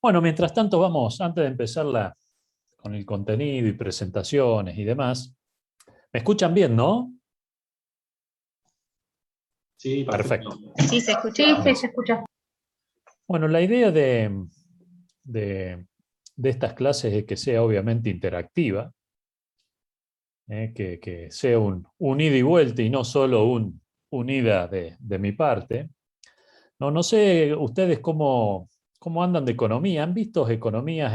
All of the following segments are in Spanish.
Bueno, mientras tanto vamos, antes de empezar con el contenido y presentaciones y demás, ¿me escuchan bien, no? Sí, Perfecto. perfecto. Sí, se escucha. Sí, se escucha. Bueno, la idea de- de estas clases es que sea obviamente interactiva, que sea un ida y vuelta y no solo un ida de mi parte. No sé ustedes cómo andan de economía. ¿Han visto economías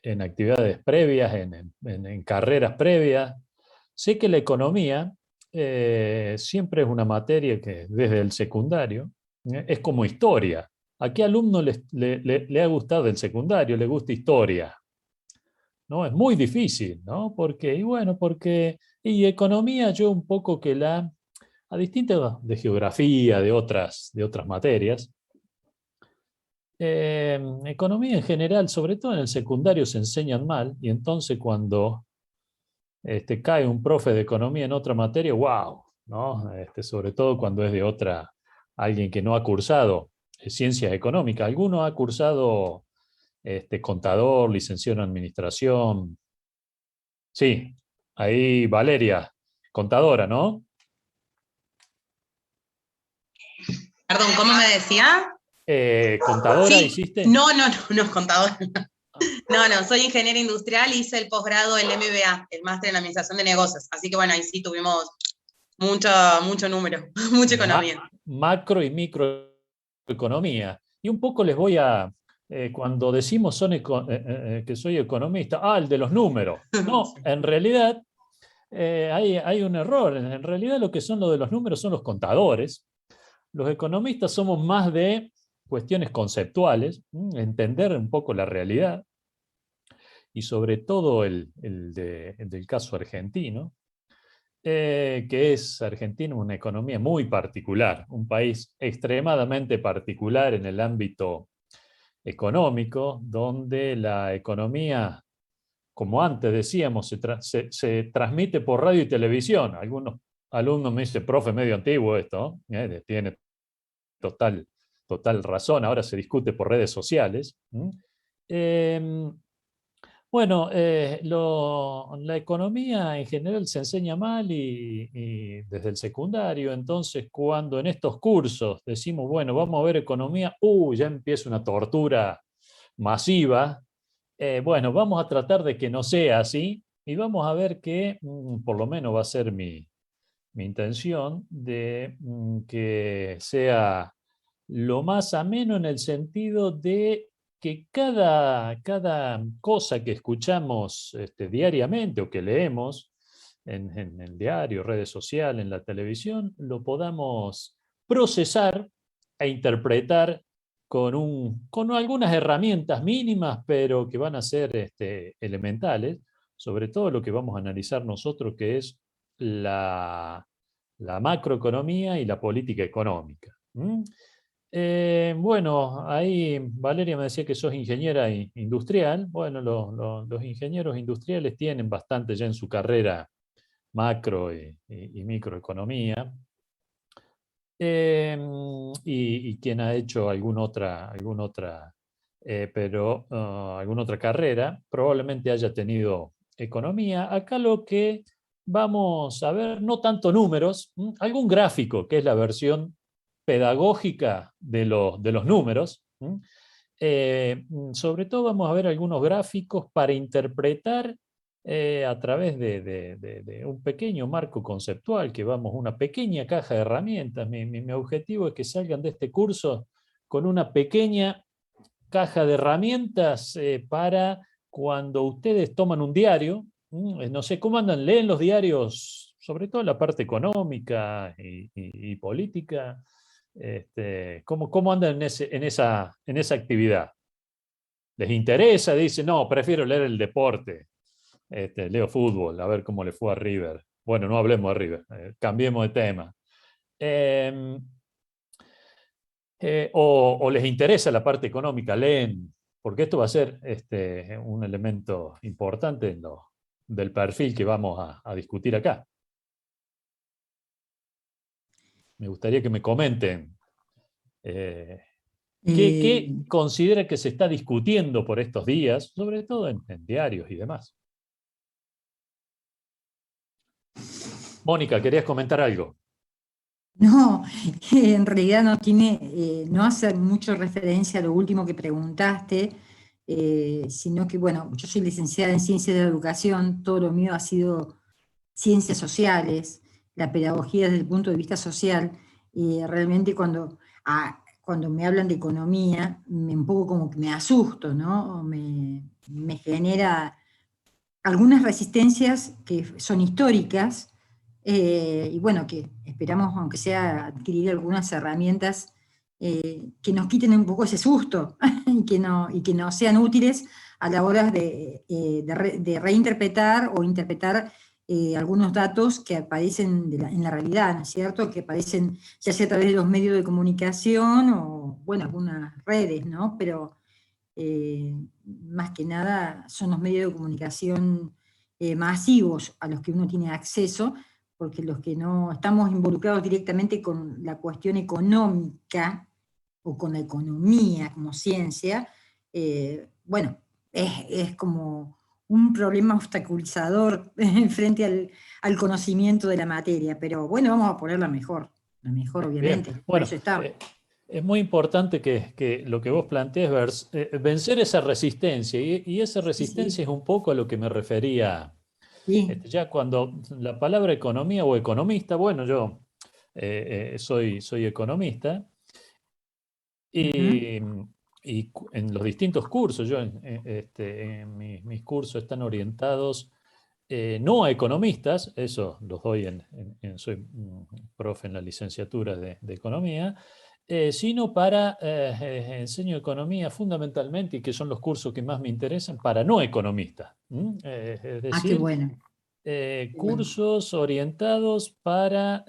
en actividades previas, en carreras previas? Sé que la economía siempre es una materia que desde el secundario es como historia. ¿A qué alumno le ha gustado el secundario? ¿Le gusta historia? ¿No? Es muy difícil, ¿no? Y economía yo un poco a distintas de geografía, de otras materias, economía en general, sobre todo en el secundario, se enseñan mal, y entonces cuando cae un profe de economía en otra materia, wow, ¿no? Sobre todo cuando es alguien que no ha cursado ciencias económicas. ¿Alguno ha cursado contador, licenciado en administración? Sí, ahí Valeria, contadora, ¿no? Perdón, ¿cómo me decía? ¿Contadora Sí, hiciste? no es contador. No, soy ingeniera industrial, hice el posgrado, el MBA, el máster en administración de negocios. Así que bueno, ahí sí tuvimos mucho número, mucha economía. Macro y microeconomía. Y un poco cuando decimos que soy economista, el de los números. No, en realidad hay un error. En realidad lo que son lo de los números son los contadores. Los economistas somos más de cuestiones conceptuales, entender un poco la realidad y sobre todo el del caso argentino, que es Argentina una economía muy particular, un país extremadamente particular en el ámbito económico, donde la economía, como antes decíamos, se transmite por radio y televisión. Algunos alumnos me dicen, profe, medio antiguo esto, tiene total, total razón, ahora se discute por redes sociales. Eh, bueno, la economía en general se enseña mal y desde el secundario, entonces cuando en estos cursos decimos, bueno, vamos a ver economía, ya empieza una tortura masiva. Bueno, vamos a tratar de que no sea así y vamos a ver que, por lo menos va a ser mi intención, de que sea lo más ameno en el sentido de que cada cosa que escuchamos diariamente o que leemos en el diario, redes sociales, en la televisión, lo podamos procesar e interpretar con algunas herramientas mínimas, pero que van a ser elementales, sobre todo lo que vamos a analizar nosotros, que es la, la macroeconomía y la política económica. Bueno, ahí Valeria me decía que sos ingeniera industrial. Bueno, los ingenieros industriales tienen bastante ya en su carrera macro y microeconomía. Y quien ha hecho alguna otra carrera, probablemente haya tenido economía. Acá lo que vamos a ver, no tanto números, algún gráfico, que es la versión pedagógica de los números. Sobre todo vamos a ver algunos gráficos para interpretar a través de un pequeño marco conceptual, una pequeña caja de herramientas. Mi objetivo es que salgan de este curso con una pequeña caja de herramientas para cuando ustedes toman un diario. No sé cómo andan, leen los diarios, sobre todo la parte económica y política. ¿Cómo andan en esa actividad? ¿Les interesa? Dicen, no, prefiero leer el deporte. Leo fútbol, a ver cómo le fue a River. Bueno, no hablemos de River, cambiemos de tema. Eh, o les interesa la parte económica, leen, porque esto va a ser un elemento importante del perfil que vamos a discutir acá. Me gustaría que me comenten ¿Qué considera que se está discutiendo por estos días, sobre todo en diarios y demás? Mónica, ¿querías comentar algo? No, en realidad no tiene, no hace mucho referencia a lo último que preguntaste, sino que, bueno, yo soy licenciada en Ciencias de la Educación, todo lo mío ha sido ciencias sociales, la pedagogía desde el punto de vista social, y realmente cuando me hablan de economía, un poco como que me asusto, ¿no? Me genera algunas resistencias que son históricas, y bueno, que esperamos, aunque sea, adquirir algunas herramientas que nos quiten un poco ese susto y que nos sean útiles a la hora de reinterpretar o interpretar algunos datos que aparecen en la realidad, ¿no es cierto? Que aparecen ya sea a través de los medios de comunicación o, bueno, algunas redes, ¿no? Pero más que nada son los medios de comunicación masivos a los que uno tiene acceso, porque los que no estamos involucrados directamente con la cuestión económica o con la economía como ciencia, bueno, es como un problema obstaculizador frente al conocimiento de la materia, pero bueno, vamos a ponerla mejor, la mejor Bien, obviamente, por bueno, eso está. es muy importante que lo que vos plantees es vencer esa resistencia, y esa Sí, resistencia sí, es un poco a lo que me refería. sí. Ya cuando la palabra economía o economista, bueno, yo soy economista, Ujú, y, en los distintos cursos, en mis cursos están orientados no a economistas, eso los doy soy profe en la licenciatura de economía, sino enseño economía fundamentalmente, y que son los cursos que más me interesan, para no economistas. Es ah, qué decir, bueno. Qué bueno. cursos orientados para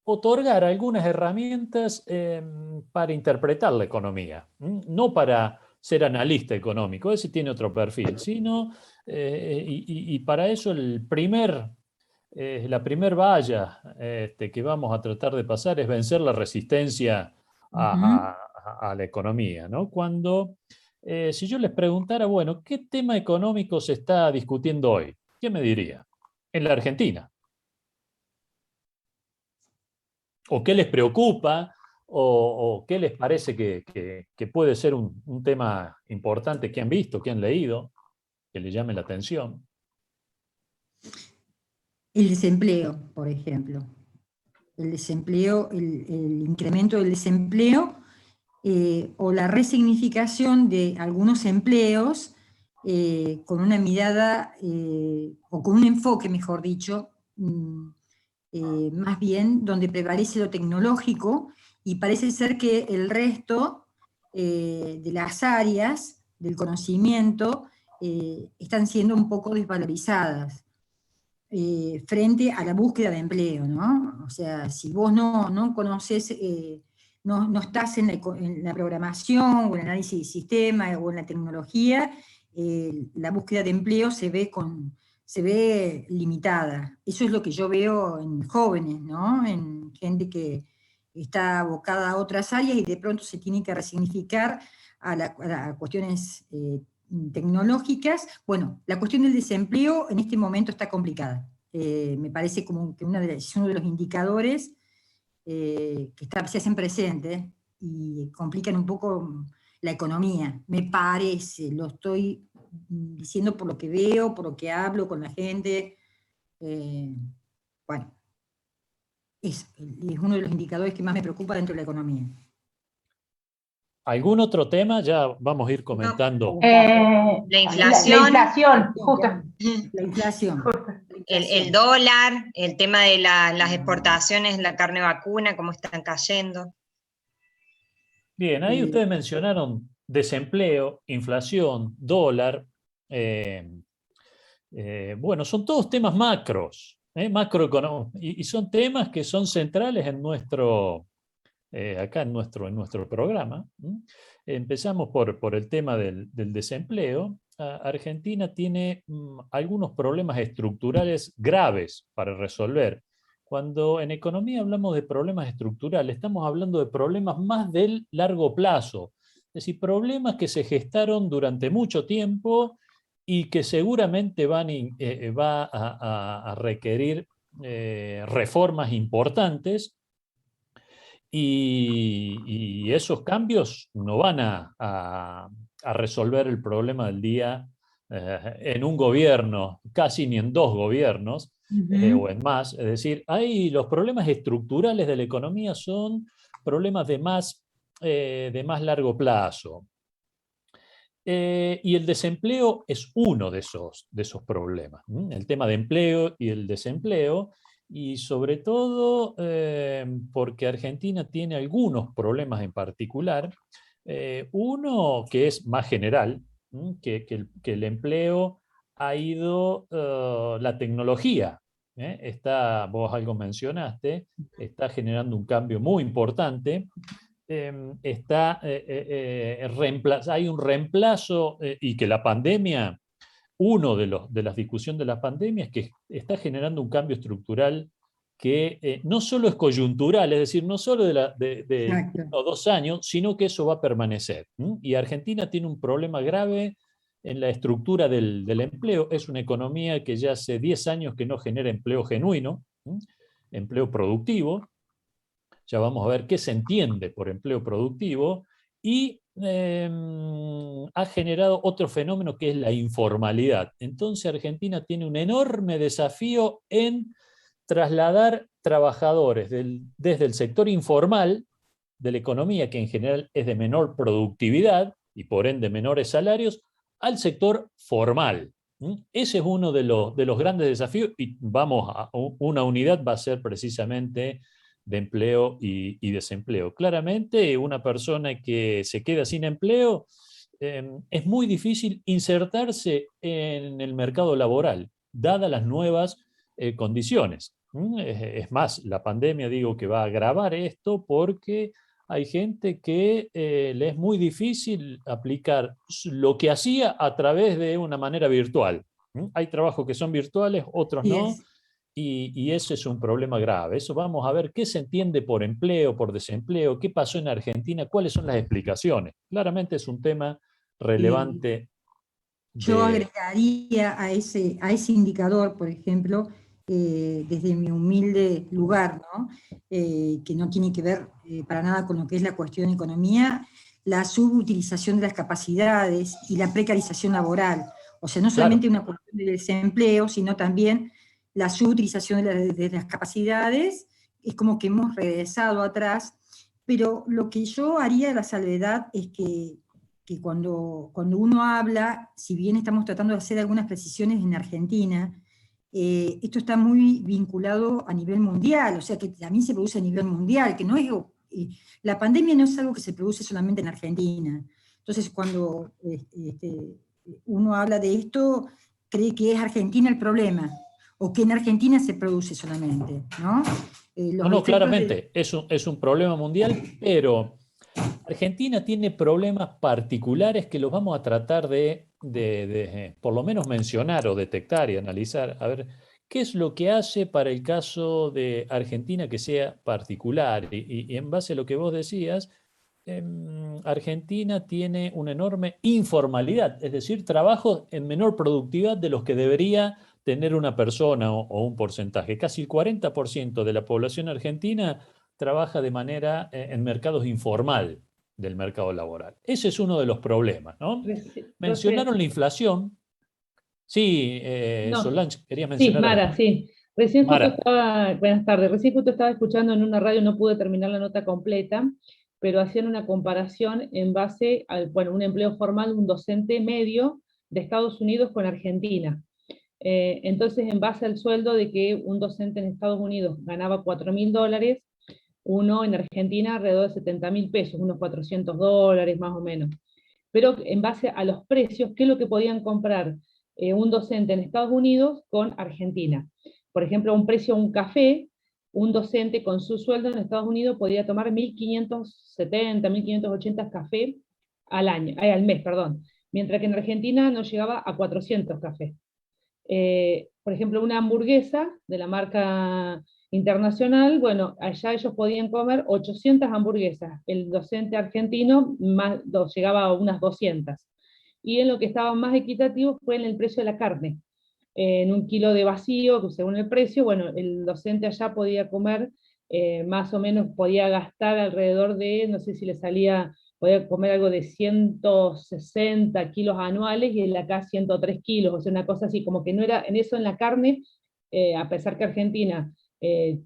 otorgar algunas herramientas para interpretar la economía, no para ser analista económico, ese tiene otro perfil, sino, y para eso la primer valla que vamos a tratar de pasar es vencer la resistencia Ujú. a la economía, ¿no? Si yo les preguntara, bueno, ¿qué tema económico se está discutiendo hoy? ¿Qué me diría? En la Argentina. ¿O qué les preocupa? ¿O qué les parece que puede ser un tema importante que han visto, que han leído, que les llame la atención? El desempleo, por ejemplo. El desempleo, el incremento del desempleo o la resignificación de algunos empleos con una mirada o con un enfoque, mejor dicho, más bien donde prevalece lo tecnológico y parece ser que el resto de las áreas del conocimiento están siendo un poco desvalorizadas frente a la búsqueda de empleo, ¿no? O sea, si vos no conoces, no estás en la programación o en el análisis de sistema o en la tecnología, la búsqueda de empleo se ve limitada. Eso es lo que yo veo en jóvenes, ¿no? En gente que está abocada a otras áreas y de pronto se tiene que resignificar a cuestiones tecnológicas. Bueno, la cuestión del desempleo en este momento está complicada. Me parece como que es uno de los indicadores se hacen presentes y complican un poco la economía. Me parece, lo estoy diciendo por lo que veo, por lo que hablo con la gente. Eh, bueno, es uno de los indicadores que más me preocupa dentro de la economía. ¿Algún otro tema? Ya vamos a ir No, comentando. la La inflación, inflación, justo. La inflación. Justo. La el inflación. dólar, el tema de las exportaciones, la carne vacuna, cómo están cayendo. Bien, ahí Eh, ustedes mencionaron desempleo, inflación, dólar. eh, bueno, son todos temas macros, macroeconómicos, y son temas que son centrales acá en nuestro programa. Empezamos por el tema del desempleo. Argentina tiene algunos problemas estructurales graves para resolver, Cuando en economía hablamos de problemas estructurales, estamos hablando de problemas más del largo plazo. Es decir, problemas que se gestaron durante mucho tiempo y que seguramente va a requerir reformas importantes, y esos cambios no van a resolver el problema del día en un gobierno, casi ni en dos gobiernos, o en más. Es decir, los problemas estructurales de la economía son problemas de más largo plazo. Y el desempleo es uno de esos problemas. El tema de empleo y el desempleo, y sobre todo porque Argentina tiene algunos problemas en particular. Uno que es más general, que el empleo ha ido, la tecnología, vos algo mencionaste, está generando un cambio muy importante. Hay un reemplazo, y que la pandemia, uno de las discusiones de la pandemia es que está generando un cambio estructural que no solo es coyuntural, es decir, no solo de 1 o 2 años, sino que eso va a permanecer. Y Argentina tiene un problema grave en la estructura del empleo. Es una economía que ya hace 10 años que no genera empleo genuino, empleo productivo. Ya vamos a ver qué se entiende por empleo productivo, y ha generado otro fenómeno que es la informalidad. Entonces Argentina tiene un enorme desafío en trasladar trabajadores desde el sector informal de la economía, que en general es de menor productividad y por ende menores salarios, al sector formal. Ese es uno de los grandes desafíos, y una unidad va a ser precisamente de empleo y desempleo. Claramente, una persona que se queda sin empleo, es muy difícil insertarse en el mercado laboral, dadas las nuevas condiciones. Es más, la pandemia, digo, que va a agravar esto, porque hay gente que le es muy difícil aplicar lo que hacía a través de una manera virtual. Hay trabajos que son virtuales, otros no. Y ese es un problema grave. Eso vamos a ver qué se entiende por empleo, por desempleo, qué pasó en Argentina, cuáles son las explicaciones. Claramente es un tema relevante. Yo agregaría a ese indicador, por ejemplo, desde mi humilde lugar, ¿no? Que no tiene que ver para nada con lo que es la cuestión de economía, la subutilización de las capacidades y la precarización laboral. O sea, no solamente una cuestión de desempleo, sino también la subutilización de las capacidades. Es como que hemos regresado atrás, pero lo que yo haría la salvedad es que cuando uno habla, si bien estamos tratando de hacer algunas precisiones en Argentina, esto está muy vinculado a nivel mundial, o sea que también se produce a nivel mundial, que no es, la pandemia no es algo que se produce solamente en Argentina. Entonces cuando uno habla de esto, cree que es Argentina el problema, o que en Argentina se produce solamente, ¿no? No, claramente, es un problema mundial, pero Argentina tiene problemas particulares que los vamos a tratar de por lo menos mencionar o detectar y analizar. A ver, ¿qué es lo que hace para el caso de Argentina que sea particular? Y en base a lo que vos decías, Argentina tiene una enorme informalidad, es decir, trabajos en menor productividad de los que debería tener una persona o un porcentaje. Casi el 40% de la población argentina trabaja de manera en mercados informal del mercado laboral. Ese es uno de los problemas, ¿no? Mencionaron la inflación. Sí, Solange, querías mencionar. Sí, Mara, sí. Recién Mara. justo estaba, buenas tardes, recién justo estaba escuchando en una radio, no pude terminar la nota completa, pero hacían una comparación en base al, un empleo formal de un docente medio de Estados Unidos con Argentina. Entonces, en base al sueldo de que un docente en Estados Unidos ganaba $4.000, uno en Argentina alrededor de 70.000 pesos, unos $400 más o menos. Pero en base a los precios, ¿qué es lo que podían comprar un docente en Estados Unidos con Argentina? Por ejemplo, a un precio de un café, un docente con su sueldo en Estados Unidos podía tomar 1.570, 1.580 café al mes, perdón. Mientras que en Argentina no llegaba a 400 cafés. Por ejemplo, una hamburguesa de la marca internacional, bueno, allá ellos podían comer 800 hamburguesas, el docente argentino llegaba a unas 200. Y en lo que estaba más equitativo fue en el precio de la carne. En un kilo de vacío, según el precio, bueno, el docente allá podía comer, más o menos podía gastar alrededor de, no sé si le salía, podía comer algo de 160 kilos anuales, y en acá 103 kilos, o sea, una cosa así, como que no era, en eso en la carne, a pesar que Argentina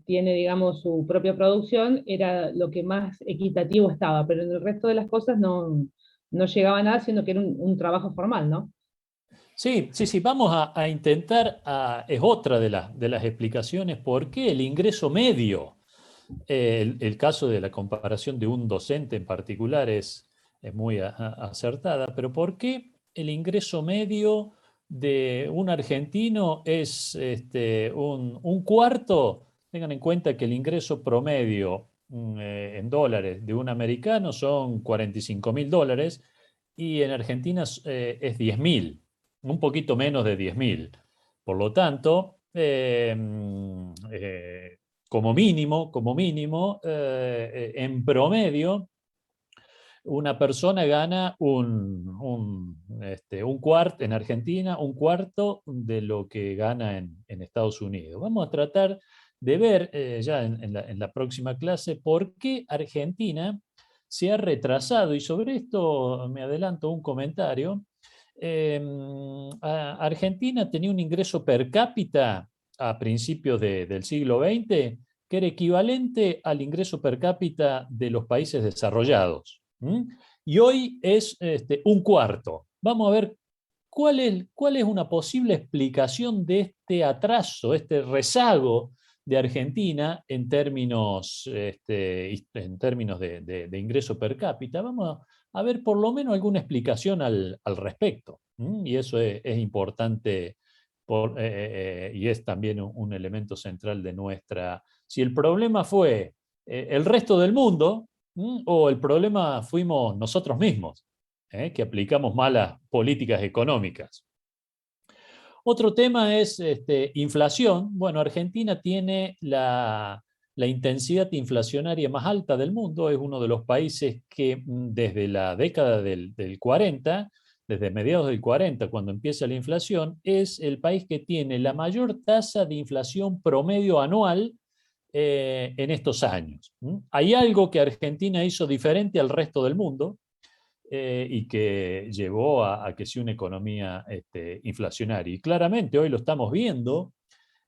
tiene, digamos, su propia producción, era lo que más equitativo estaba, pero en el resto de las cosas no llegaba a nada, siendo que era un trabajo formal, ¿no? Sí, sí, sí, vamos a intentar, es otra de las explicaciones, por qué el ingreso medio, el caso de la comparación de un docente en particular es muy acertada, pero por qué el ingreso medio de un argentino es un cuarto. Tengan en cuenta que el ingreso promedio en dólares de un americano son $45.000 y en Argentina es 10.000, un poquito menos de 10.000. Por lo tanto, como mínimo, en promedio, una persona gana un cuarto en Argentina, un cuarto de lo que gana en Estados Unidos. Vamos a tratar de ver ya en la próxima clase por qué Argentina se ha retrasado, y sobre esto me adelanto un comentario. Argentina tenía un ingreso per cápita a principios del siglo XX que era equivalente al ingreso per cápita de los países desarrollados. Y hoy es un cuarto. Vamos a ver cuál es una posible explicación de este atraso, este rezago de Argentina en términos de ingreso per cápita. Vamos a ver por lo menos alguna explicación al respecto. Y eso es importante y es también un elemento central de nuestra... Si el problema fue el resto del mundo, o el problema fuimos nosotros mismos, que aplicamos malas políticas económicas. Otro tema es inflación. Bueno, Argentina tiene la intensidad inflacionaria más alta del mundo, es uno de los países que desde la década del 40, desde mediados del 40, cuando empieza la inflación, es el país que tiene la mayor tasa de inflación promedio anual en estos años. Hay algo que Argentina hizo diferente al resto del mundo y que llevó a que sea una economía inflacionaria. Y claramente hoy lo estamos viendo,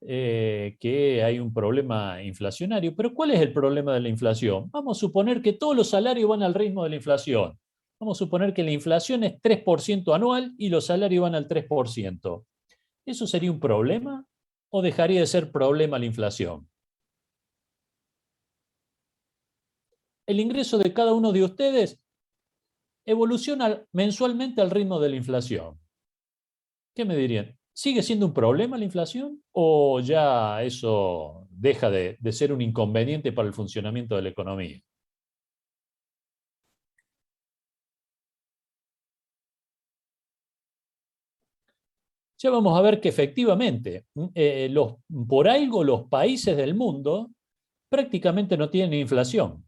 que hay un problema inflacionario. Pero ¿cuál es el problema de la inflación? Vamos a suponer que todos los salarios van al ritmo de la inflación. Vamos a suponer que la inflación es 3% anual y los salarios van al 3%. ¿Eso sería un problema o dejaría de ser problema la inflación? El ingreso de cada uno de ustedes evoluciona mensualmente al ritmo de la inflación. ¿Qué me dirían? ¿Sigue siendo un problema la inflación o ya eso deja de ser un inconveniente para el funcionamiento de la economía? Ya vamos a ver que efectivamente, por algo los países del mundo prácticamente no tienen inflación.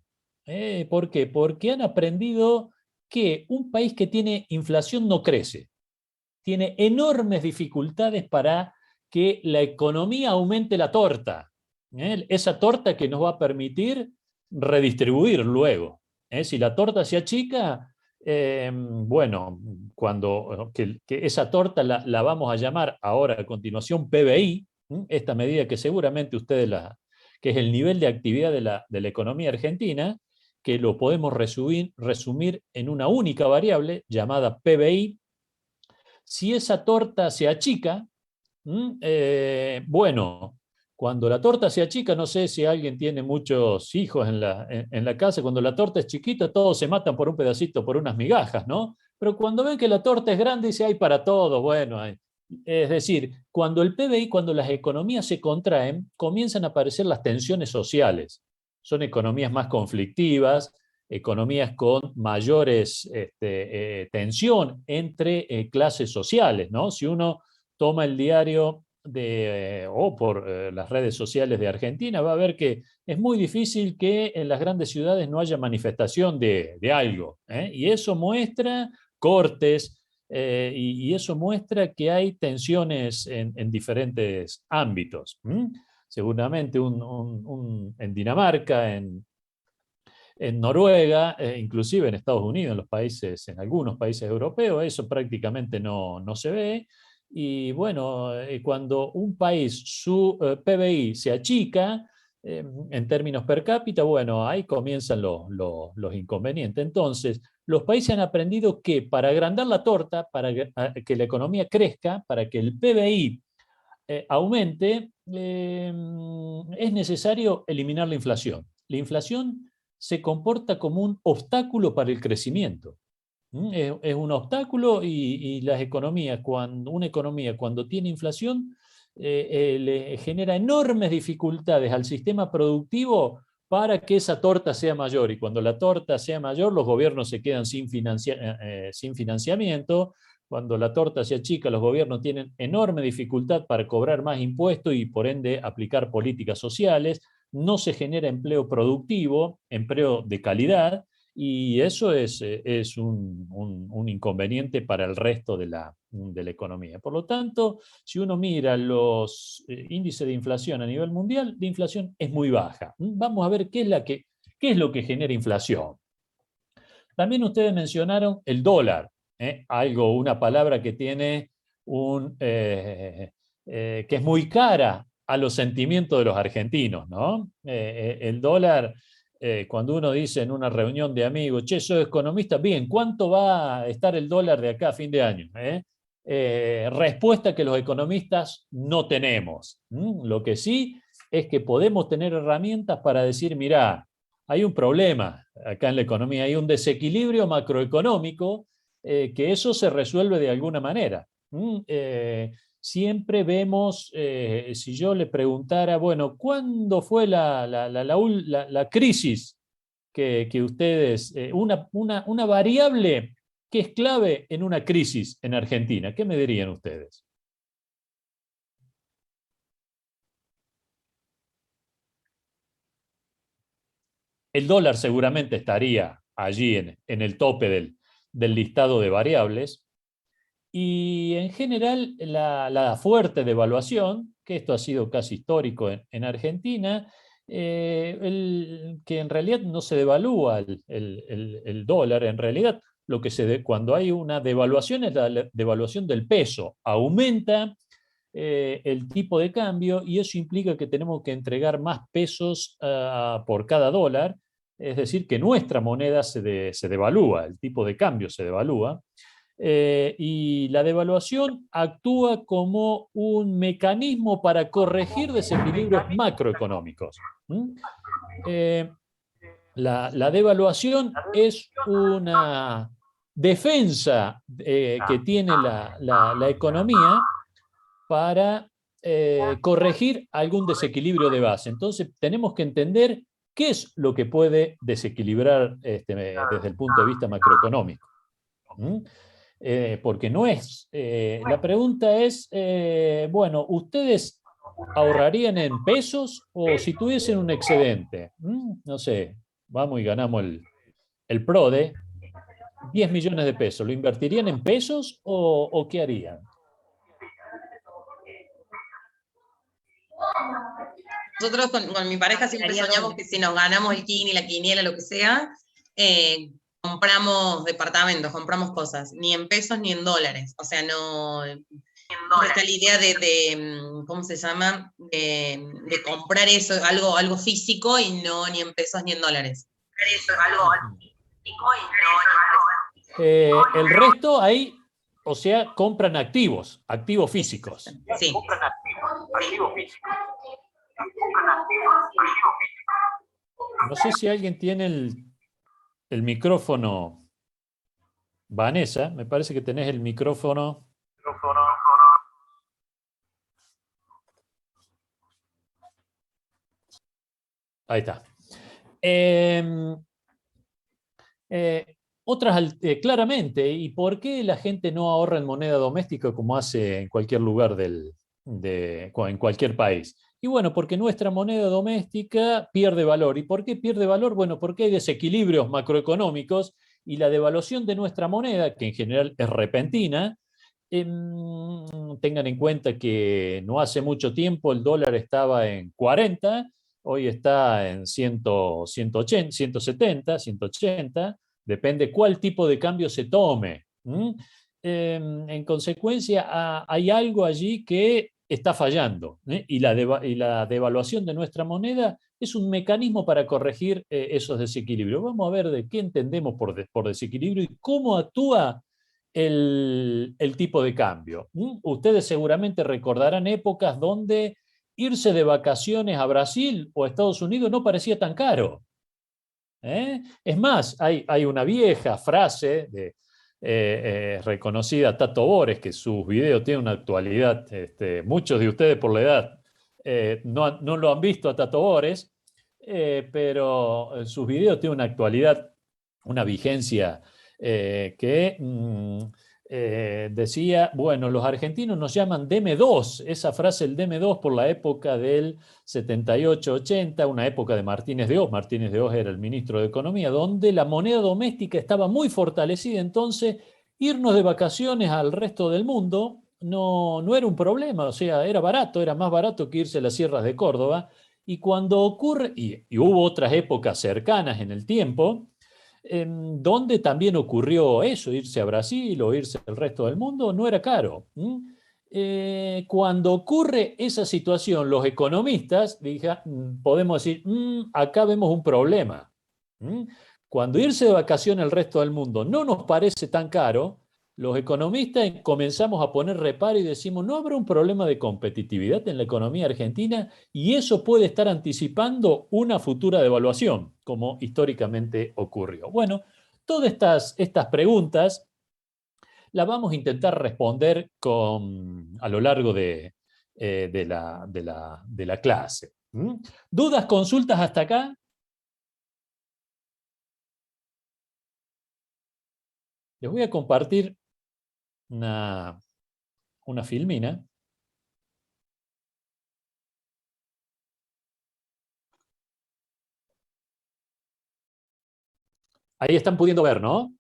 ¿Por qué? Porque han aprendido que un país que tiene inflación no crece. Tiene enormes dificultades para que la economía aumente la torta. Esa torta que nos va a permitir redistribuir luego. Si la torta se achica, bueno, que esa torta la vamos a llamar ahora a continuación PBI, esta medida que seguramente ustedes que es el nivel de actividad de la economía argentina, que lo podemos resumir en una única variable llamada PBI. Si esa torta se achica, bueno, cuando la torta se achica, no sé si alguien tiene muchos hijos en la casa, cuando la torta es chiquita, todos se matan por un pedacito, por unas migajas, ¿no? Pero cuando ven que la torta es grande, dice, hay para todo, bueno, es decir, cuando el PBI, cuando las economías se contraen, comienzan a aparecer las tensiones sociales. Son economías más conflictivas, economías con mayores tensión entre clases sociales, ¿no? Si uno toma el diario o por las redes sociales de Argentina, va a ver que es muy difícil que en las grandes ciudades no haya manifestación de algo. Y eso muestra cortes, y eso muestra que hay tensiones en diferentes ámbitos. Seguramente en Dinamarca, en Noruega, inclusive en Estados Unidos, en algunos países europeos, eso prácticamente no se ve. Y bueno, cuando un país, su PBI se achica, en términos per cápita, bueno, ahí comienzan los inconvenientes. Entonces, los países han aprendido que para agrandar la torta, para que la economía crezca, para que el PBI aumente, es necesario eliminar la inflación. La inflación se comporta como un obstáculo para el crecimiento. Es un obstáculo y las economías, una economía cuando tiene inflación, le genera enormes dificultades al sistema productivo para que esa torta sea mayor. Y cuando la torta sea mayor, los gobiernos se quedan sin financiamiento. Cuando la torta se achica, los gobiernos tienen enorme dificultad para cobrar más impuestos y por ende aplicar políticas sociales. No se genera empleo productivo, empleo de calidad, y eso es un inconveniente para el resto de la economía. Por lo tanto, si uno mira los índices de inflación a nivel mundial, la inflación es muy baja. Vamos a ver qué es lo que genera inflación. También ustedes mencionaron el dólar, una palabra que tiene que es muy cara a los sentimientos de los argentinos, ¿no? El dólar, cuando uno dice en una reunión de amigos, che, soy economista, bien, ¿cuánto va a estar el dólar de acá a fin de año? Respuesta que los economistas no tenemos. Lo que sí es que podemos tener herramientas para decir, mirá, hay un problema acá en la economía, hay un desequilibrio macroeconómico, que eso se resuelve de alguna manera. Siempre vemos, si yo le preguntara, bueno, ¿cuándo fue la crisis que ustedes, una variable que es clave en una crisis en Argentina? ¿Qué me dirían ustedes? El dólar seguramente estaría allí en el tope del listado de variables. Y en general la fuerte devaluación, que esto ha sido casi histórico en Argentina, que en realidad no se devalúa el dólar, en realidad cuando hay una devaluación es la devaluación del peso, aumenta el tipo de cambio y eso implica que tenemos que entregar más pesos por cada dólar, es decir, que nuestra moneda se devalúa, el tipo de cambio se devalúa. Y la devaluación actúa como un mecanismo para corregir desequilibrios macroeconómicos. La devaluación es una defensa que tiene la economía para corregir algún desequilibrio de base. Entonces tenemos que entender qué es lo que puede desequilibrar desde el punto de vista macroeconómico. Porque no es... la pregunta es, bueno, ¿ustedes ahorrarían en pesos o si tuviesen un excedente? No sé, vamos y ganamos el PRODE, 10 millones de pesos, ¿lo invertirían en pesos o qué harían? Nosotros con mi pareja siempre soñamos que si nos ganamos el Kini, la quiniela, lo que sea, compramos departamentos, compramos cosas, ni en pesos ni en dólares. O sea, no está la idea de ¿cómo se llama? De comprar eso, algo físico y no ni en pesos ni en dólares. Eso, algo físico y no. El resto ahí, o sea, compran activos físicos. Sí. Compran activos físicos. No sé si alguien tiene el micrófono. Vanessa, me parece que tenés el micrófono. Ahí está. Claramente, ¿y por qué la gente no ahorra en moneda doméstica como hace en cualquier lugar del en cualquier país. Y bueno, porque nuestra moneda doméstica pierde valor. ¿Y por qué pierde valor? Bueno, porque hay desequilibrios macroeconómicos y la devaluación de nuestra moneda, que en general es repentina. Tengan en cuenta que no hace mucho tiempo el dólar estaba en 40, hoy está en 180, 170, 180, depende cuál tipo de cambio se tome. En consecuencia, hay algo allí que está fallando, y la devaluación de nuestra moneda es un mecanismo para corregir esos desequilibrios. Vamos a ver de qué entendemos por desequilibrio y cómo actúa el tipo de cambio. Ustedes seguramente recordarán épocas donde irse de vacaciones a Brasil o a Estados Unidos no parecía tan caro. Es más, hay una vieja frase reconocida, Tato Bores, que sus videos tienen una actualidad, muchos de ustedes por la edad no lo han visto a Tato Bores, pero sus videos tienen una actualidad, una vigencia que decía, bueno, los argentinos nos llaman DM2, esa frase, el DM2, por la época del 78-80, una época de Martínez de Oz. Martínez de Oz era el ministro de Economía, donde la moneda doméstica estaba muy fortalecida, entonces irnos de vacaciones al resto del mundo no era un problema, o sea, era barato, era más barato que irse a las sierras de Córdoba, y cuando ocurre, y hubo otras épocas cercanas en el tiempo, donde también ocurrió eso, irse a Brasil o irse al resto del mundo, no era caro. Cuando ocurre esa situación, los economistas podemos decir, acá vemos un problema. Cuando irse de vacaciones al resto del mundo no nos parece tan caro, los economistas comenzamos a poner reparo y decimos, ¿no habrá un problema de competitividad en la economía argentina? Y eso puede estar anticipando una futura devaluación, como históricamente ocurrió. Bueno, todas estas preguntas las vamos a intentar responder a lo largo de la clase. ¿Dudas, consultas hasta acá? Les voy a compartir una filmina. Ahí están pudiendo ver, ¿no?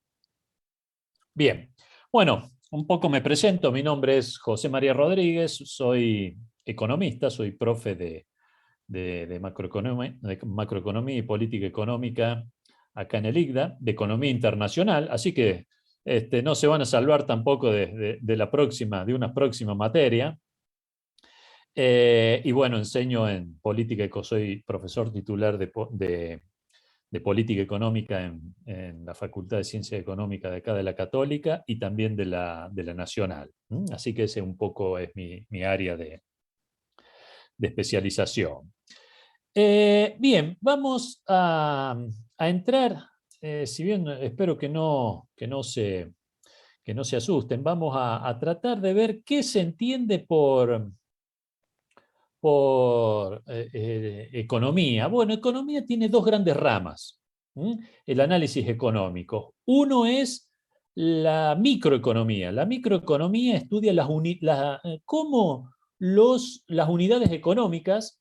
Bien. Bueno, un poco me presento. Mi nombre es José María Rodríguez, soy economista, soy profe de macroeconomía y política económica acá en el ICDA, de economía internacional, así que no se van a salvar tampoco de una próxima materia. Y bueno, enseño en política, soy profesor titular de política económica en la Facultad de Ciencia Económica de acá de la Católica y también de la Nacional. Así que ese un poco es mi área de especialización. Bien, vamos a entrar, si bien espero que no se asusten, vamos a tratar de ver qué se entiende por economía. Bueno, economía tiene dos grandes ramas. El análisis económico. Uno es la microeconomía. La microeconomía estudia cómo las unidades económicas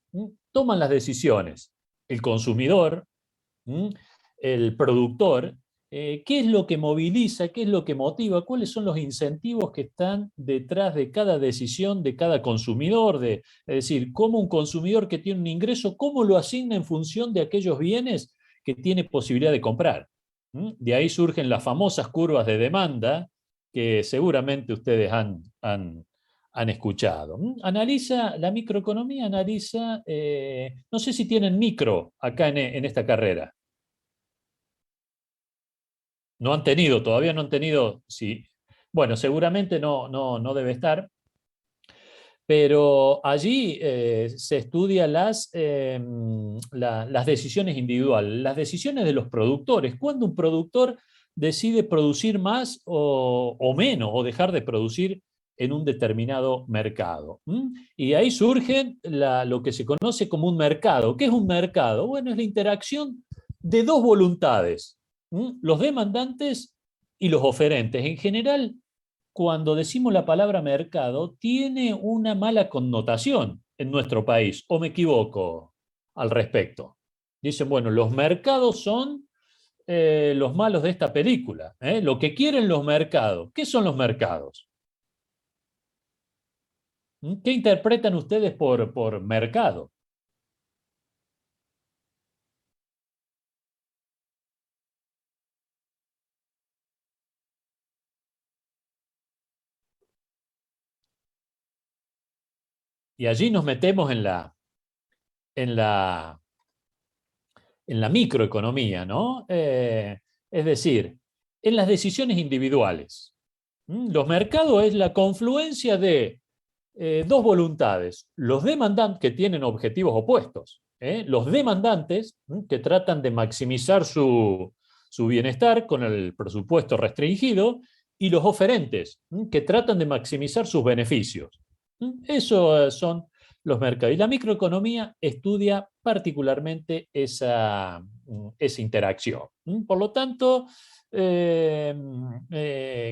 toman las decisiones. El consumidor, el productor, qué es lo que moviliza, qué es lo que motiva, cuáles son los incentivos que están detrás de cada decisión de cada consumidor, es decir, cómo un consumidor que tiene un ingreso, cómo lo asigna en función de aquellos bienes que tiene posibilidad de comprar. De ahí surgen las famosas curvas de demanda que seguramente ustedes han escuchado. La microeconomía analiza, no sé si tienen micro acá en esta carrera. No han tenido, todavía no han tenido, sí. Bueno, seguramente no debe estar, pero allí se estudian las decisiones individuales, las decisiones de los productores. Cuando un productor decide producir más o menos, o dejar de producir en un determinado mercado. Y ahí surge lo que se conoce como un mercado. ¿Qué es un mercado? Bueno, es la interacción de dos voluntades, los demandantes y los oferentes. En general, cuando decimos la palabra mercado, tiene una mala connotación en nuestro país, ¿o me equivoco al respecto? Dicen, bueno, los mercados son los malos de esta película, ¿eh? Lo que quieren los mercados. ¿Qué son los mercados? ¿Qué interpretan ustedes por mercado? Y allí nos metemos en la, en la microeconomía, ¿no? Es decir, en las decisiones individuales. Los mercados es la confluencia de dos voluntades, los demandantes que tienen objetivos opuestos, los demandantes que tratan de maximizar su bienestar con el presupuesto restringido y los oferentes que tratan de maximizar sus beneficios. Eso son los mercados. Y la microeconomía estudia particularmente esa interacción. Por lo tanto,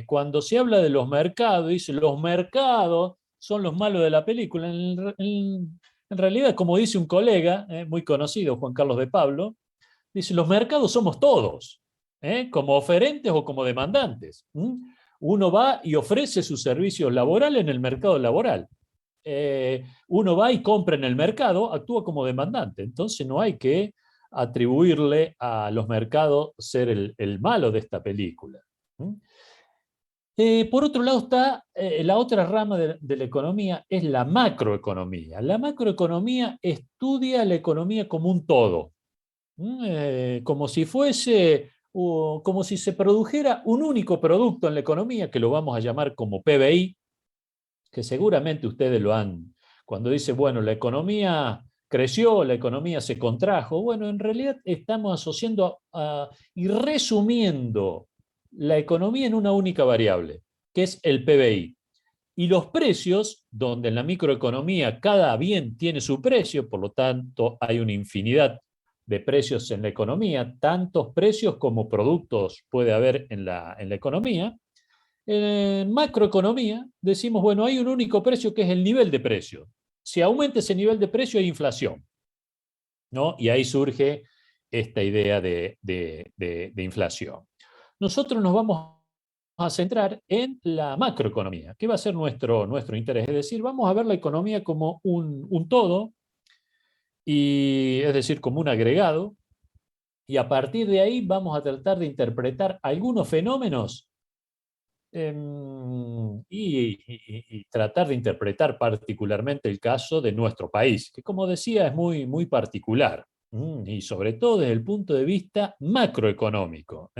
cuando se habla de los mercados, dice los mercados son los malos de la película. En realidad, como dice un colega muy conocido, Juan Carlos de Pablo, dice, los mercados somos todos, como oferentes o como demandantes. Uno va y ofrece sus servicios laborales en el mercado laboral. Uno va y compra en el mercado, actúa como demandante. Entonces no hay que atribuirle a los mercados ser el malo de esta película. Por otro lado está la otra rama de la economía, es la macroeconomía. La macroeconomía estudia la economía como un todo, como si fuese, como si se produjera un único producto en la economía, que lo vamos a llamar como PBI, que seguramente ustedes lo han, cuando dice, bueno, la economía creció, la economía se contrajo, bueno, en realidad estamos asociando y resumiendo la economía en una única variable, que es el PBI. Y los precios, donde en la microeconomía cada bien tiene su precio, por lo tanto hay una infinidad de precios en la economía, tantos precios como productos puede haber en la economía. En macroeconomía decimos, bueno, hay un único precio que es el nivel de precio. Si aumenta ese nivel de precio hay inflación, ¿no? Y ahí surge esta idea de inflación. Nosotros nos vamos a centrar en la macroeconomía, que va a ser nuestro interés. Es decir, vamos a ver la economía como un todo, y, es decir, como un agregado, y a partir de ahí vamos a tratar de interpretar algunos fenómenos y tratar de interpretar particularmente el caso de nuestro país, que como decía es muy particular, y sobre todo desde el punto de vista macroeconómico.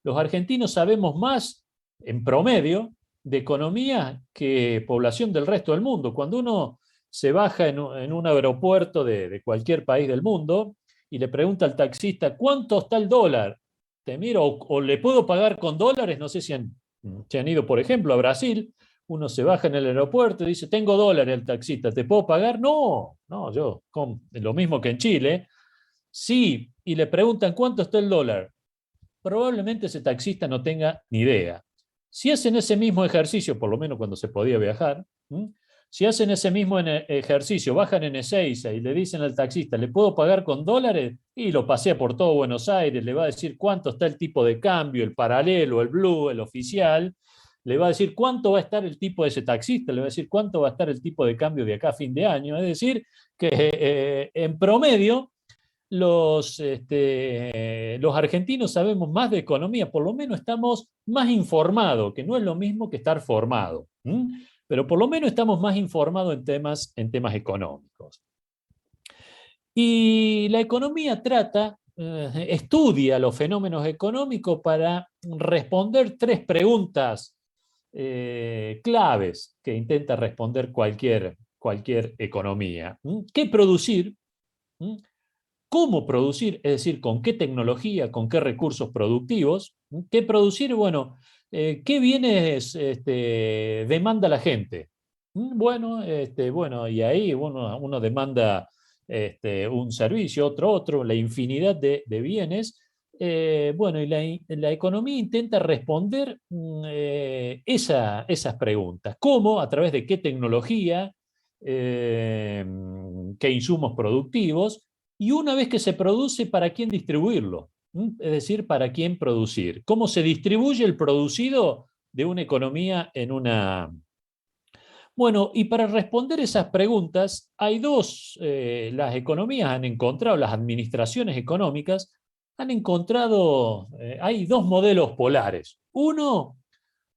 Los argentinos sabemos más, en promedio, de economía que población del resto del mundo. Cuando uno se baja en un aeropuerto de cualquier país del mundo y le pregunta al taxista, ¿cuánto está el dólar? Te miro, o le puedo pagar con dólares, no sé si se han ido, por ejemplo, a Brasil, uno se baja en el aeropuerto y dice, tengo dólares, el taxista, ¿te puedo pagar? No, yo, lo mismo que en Chile. Sí, y le preguntan, ¿cuánto está el dólar? Probablemente ese taxista no tenga ni idea. Si hacen ese mismo ejercicio, por lo menos cuando se podía viajar, si hacen ese mismo ejercicio, bajan en Ezeiza y le dicen al taxista, ¿le puedo pagar con dólares? Y lo pasea por todo Buenos Aires, le va a decir cuánto está el tipo de cambio, el paralelo, el blue, el oficial, le va a decir cuánto va a estar el tipo de ese taxista, le va a decir cuánto va a estar el tipo de cambio de acá a fin de año. Es decir, que en promedio los argentinos sabemos más de economía, por lo menos estamos más informados, que no es lo mismo que estar formado, pero por lo menos estamos más informados en temas económicos. Y la economía estudia los fenómenos económicos para responder tres preguntas claves que intenta responder cualquier economía. ¿Qué producir? ¿Cómo producir? Es decir, ¿con qué tecnología, con qué recursos productivos? ¿Qué producir? Bueno, ¿qué bienes demanda la gente? Bueno, y ahí uno demanda un servicio, otro, la infinidad de bienes Bueno, y la economía intenta responder esas preguntas. ¿Cómo? ¿A través de qué tecnología? ¿Qué insumos productivos? Y una vez que se produce, ¿para quién distribuirlo? Es decir, ¿para quién producir? ¿Cómo se distribuye el producido de una economía en una... Bueno, y para responder esas preguntas, hay dos, las economías han encontrado, las administraciones económicas han encontrado, hay dos modelos polares. Uno,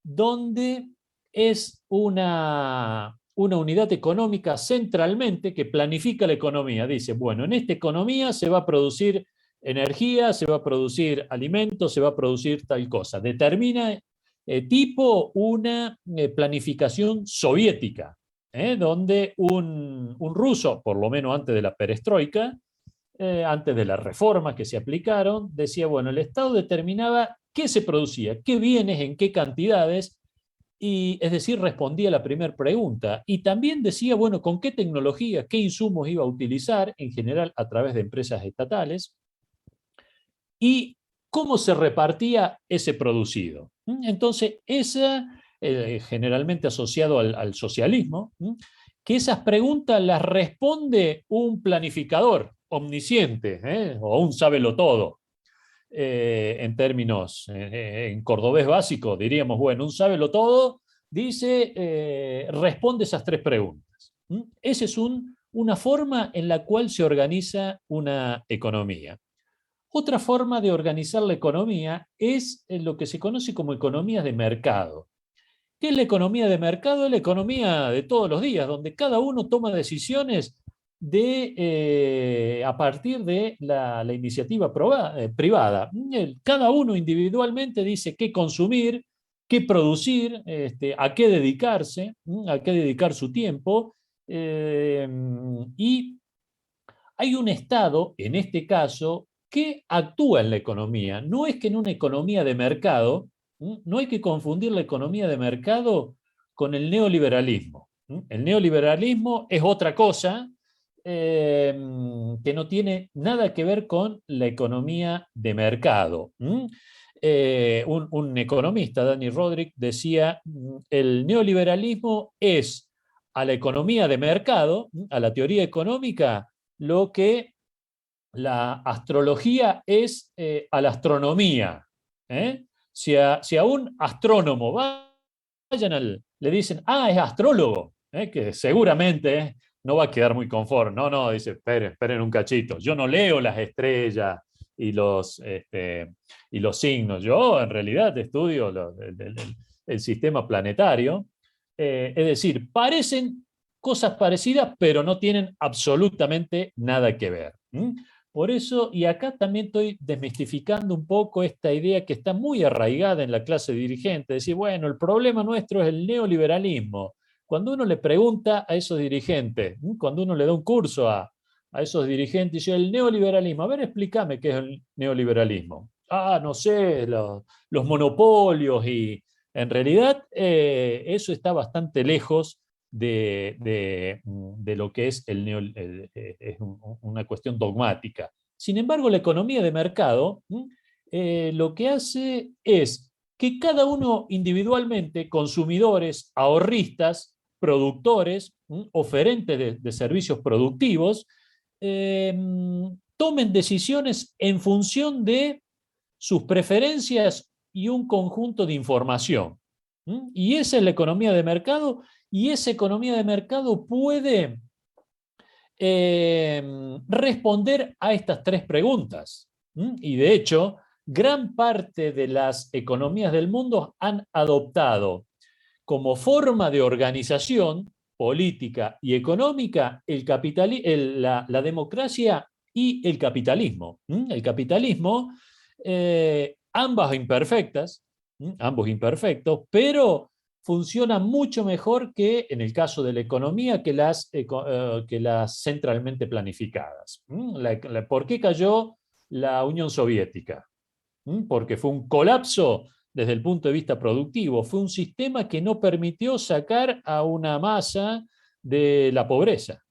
donde es una unidad económica centralmente que planifica la economía. Dice, bueno, en esta economía se va a producir energía, se va a producir alimentos, se va a producir tal cosa. Determina tipo una planificación soviética, donde un ruso, por lo menos antes de la perestroika, antes de las reformas que se aplicaron, decía, bueno, el Estado determinaba qué se producía, qué bienes, en qué cantidades, y es decir, respondía a la primera pregunta. Y también decía, bueno, con qué tecnología, qué insumos iba a utilizar, en general a través de empresas estatales, y cómo se repartía ese producido. Entonces, esa, generalmente asociado al socialismo, que esas preguntas las responde un planificador omnisciente, o un sábelo-todo. En términos, en cordobés básico, diríamos, bueno, un sábelo-todo dice, responde esas tres preguntas. Esa es una forma en la cual se organiza una economía. Otra forma de organizar la economía es lo que se conoce como economías de mercado. ¿Qué es la economía de mercado? Es la economía de todos los días, donde cada uno toma decisiones a partir de la iniciativa privada. Cada uno individualmente dice qué consumir, qué producir, a qué dedicarse, a qué dedicar su tiempo. Y hay un Estado, en este caso, que actúa en la economía. No es que en una economía de mercado, no hay que confundir la economía de mercado con el neoliberalismo. El neoliberalismo es otra cosa que no tiene nada que ver con la economía de mercado. Un economista, Dani Rodrik, decía, el neoliberalismo es a la economía de mercado, a la teoría económica, lo que la astrología es a la astronomía. Si a un astrónomo le dicen, es astrólogo, que seguramente no va a quedar muy conforme. No, dice, esperen un cachito. Yo no leo las estrellas y los signos. Yo en realidad estudio el sistema planetario. Es decir, parecen cosas parecidas, pero no tienen absolutamente nada que ver. Por eso, y acá también estoy desmistificando un poco esta idea que está muy arraigada en la clase dirigente, decir, bueno, el problema nuestro es el neoliberalismo. Cuando uno le pregunta a esos dirigentes, cuando uno le da un curso a esos dirigentes, dice, el neoliberalismo, a ver, explícame qué es el neoliberalismo. No sé, los monopolios, y en realidad eso está bastante lejos de lo que es es una cuestión dogmática. Sin embargo, la economía de mercado lo que hace es que cada uno individualmente, consumidores, ahorristas, productores, oferentes de servicios productivos, tomen decisiones en función de sus preferencias y un conjunto de información. Y esa es la economía de mercado, y esa economía de mercado puede responder a estas tres preguntas. Y de hecho, gran parte de las economías del mundo han adoptado como forma de organización política y económica la democracia y el capitalismo. El capitalismo, ambos imperfectos, pero funciona mucho mejor que, en el caso de la economía, que las centralmente planificadas. ¿Por qué cayó la Unión Soviética? Porque fue un colapso desde el punto de vista productivo, fue un sistema que no permitió sacar a una masa de la pobreza.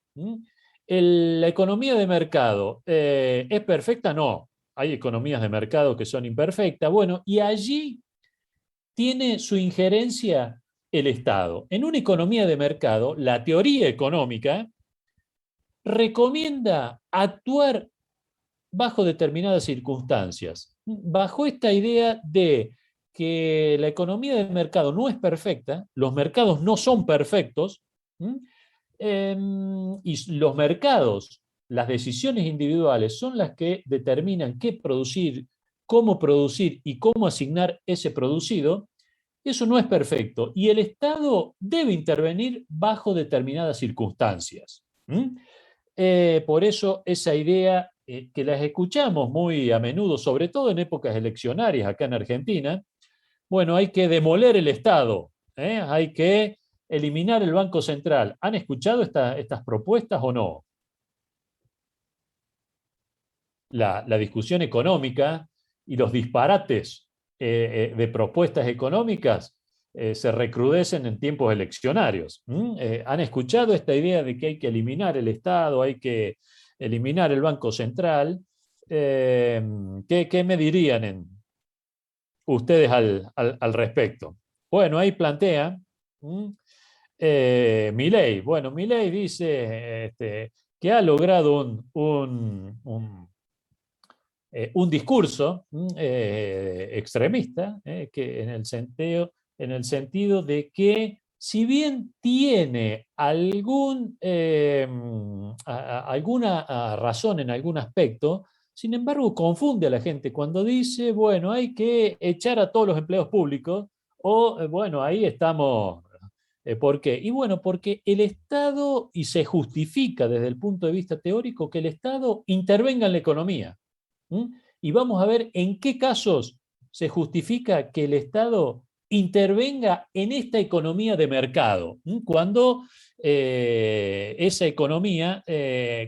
¿La economía de mercado es perfecta? No. hay economías de mercado que son imperfectas. Bueno, y allí tiene su injerencia el Estado. En una economía de mercado, la teoría económica recomienda actuar bajo determinadas circunstancias, bajo esta idea de que la economía de mercado no es perfecta, los mercados no son perfectos, y los mercados, las decisiones individuales son las que determinan qué producir, cómo producir y cómo asignar ese producido. Eso no es perfecto y el Estado debe intervenir bajo determinadas circunstancias. Por eso esa idea que las escuchamos muy a menudo, sobre todo en épocas eleccionarias acá en Argentina, bueno, hay que demoler el Estado, hay que eliminar el Banco Central. ¿Han escuchado estas propuestas o no? La discusión económica y los disparates de propuestas económicas se recrudecen en tiempos eleccionarios. ¿Han escuchado esta idea de que hay que eliminar el Estado, hay que eliminar el Banco Central? ¿Qué me dirían ustedes al respecto? Bueno, ahí plantea Milei. Bueno, Milei dice que ha logrado un discurso extremista, que en el sentido de que si bien tiene alguna razón en algún aspecto, sin embargo confunde a la gente cuando dice, bueno, hay que echar a todos los empleados públicos, o bueno, ahí estamos. ¿Por qué? Y bueno, porque el Estado, y se justifica desde el punto de vista teórico, que el Estado intervenga en la economía. Y vamos a ver en qué casos se justifica que el Estado intervenga en esta economía de mercado, cuando esa economía,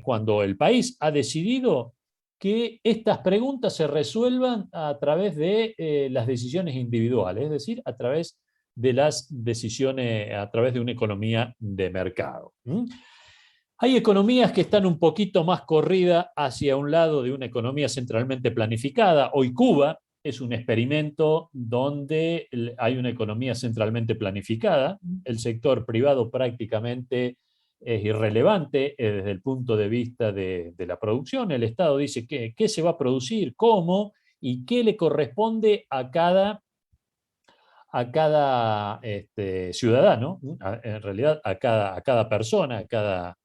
cuando el país ha decidido que estas preguntas se resuelvan a través de las decisiones individuales, es decir, a través de las decisiones, a través de una economía de mercado. Hay economías que están un poquito más corridas hacia un lado de una economía centralmente planificada. Hoy Cuba es un experimento donde hay una economía centralmente planificada. El sector privado prácticamente es irrelevante desde el punto de vista de la producción. El Estado dice qué se va a producir, cómo y qué le corresponde a cada ciudadano, en realidad a cada persona, a cada...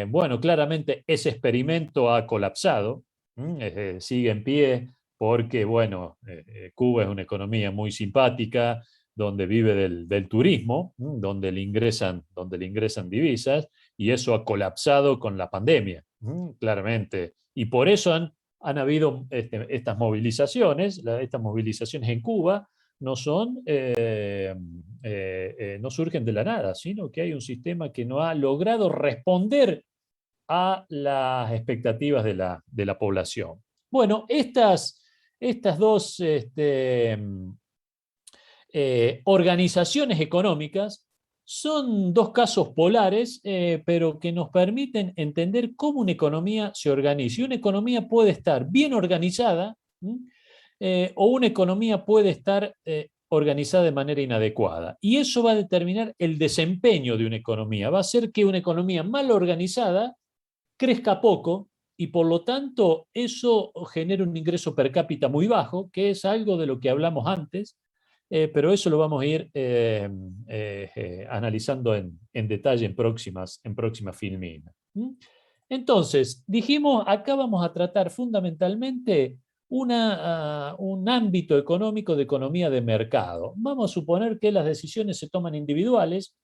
bueno, claramente ese experimento ha colapsado, sigue en pie porque, bueno, Cuba es una economía muy simpática, donde vive del turismo, donde le ingresan divisas, y eso ha colapsado con la pandemia, claramente. Y por eso han habido estas movilizaciones en Cuba, no surgen de la nada, sino que hay un sistema que no ha logrado responder a las expectativas de la población. Bueno, estas dos organizaciones económicas son dos casos polares, pero que nos permiten entender cómo una economía se organiza. Y una economía puede estar bien organizada, o una economía puede estar organizada de manera inadecuada. Y eso va a determinar el desempeño de una economía. Va a hacer que una economía mal organizada crezca poco y por lo tanto eso genera un ingreso per cápita muy bajo, que es algo de lo que hablamos antes, pero eso lo vamos a ir analizando en detalle en próximas filminas. Entonces, dijimos, acá vamos a tratar fundamentalmente un ámbito económico de economía de mercado. Vamos a suponer que las decisiones se toman individuales,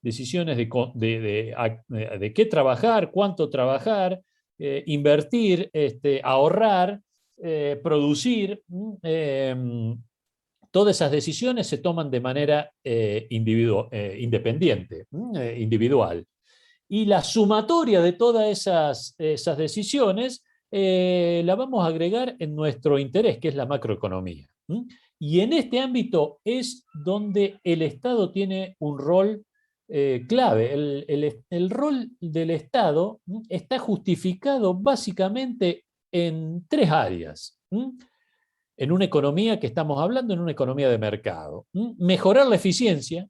decisiones de qué trabajar, cuánto trabajar, invertir, ahorrar, producir. Todas esas decisiones se toman de manera independiente, individual. Y la sumatoria de todas esas decisiones la vamos a agregar en nuestro interés, que es la macroeconomía. Y en este ámbito es donde el Estado tiene un rol clave. El rol del Estado está justificado básicamente en tres áreas. En una economía que estamos hablando, en una economía de mercado. Mejorar la eficiencia.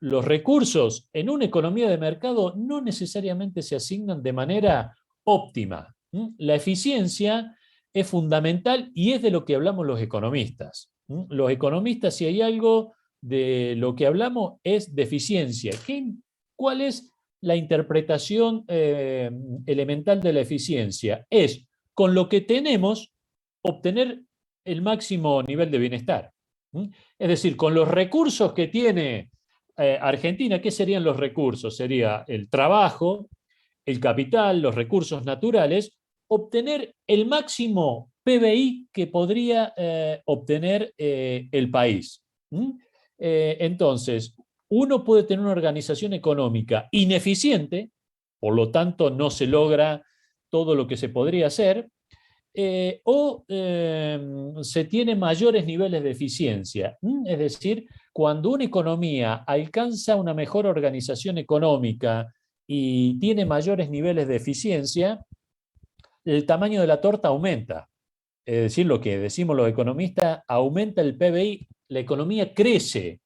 Los recursos en una economía de mercado no necesariamente se asignan de manera óptima. La eficiencia es fundamental y es de lo que hablamos los economistas. Los economistas, si hay algo de lo que hablamos, es de eficiencia. ¿Cuál es la interpretación elemental de la eficiencia? Es, con lo que tenemos, obtener el máximo nivel de bienestar. Es decir, con los recursos que tiene Argentina, ¿qué serían los recursos? Sería el trabajo, el capital, los recursos naturales, obtener el máximo PBI que podría obtener el país. Entonces, uno puede tener una organización económica ineficiente, por lo tanto no se logra todo lo que se podría hacer, o se tiene mayores niveles de eficiencia. Es decir, cuando una economía alcanza una mejor organización económica y tiene mayores niveles de eficiencia, el tamaño de la torta aumenta. Es decir, lo que decimos los economistas, aumenta el PBI, la economía crece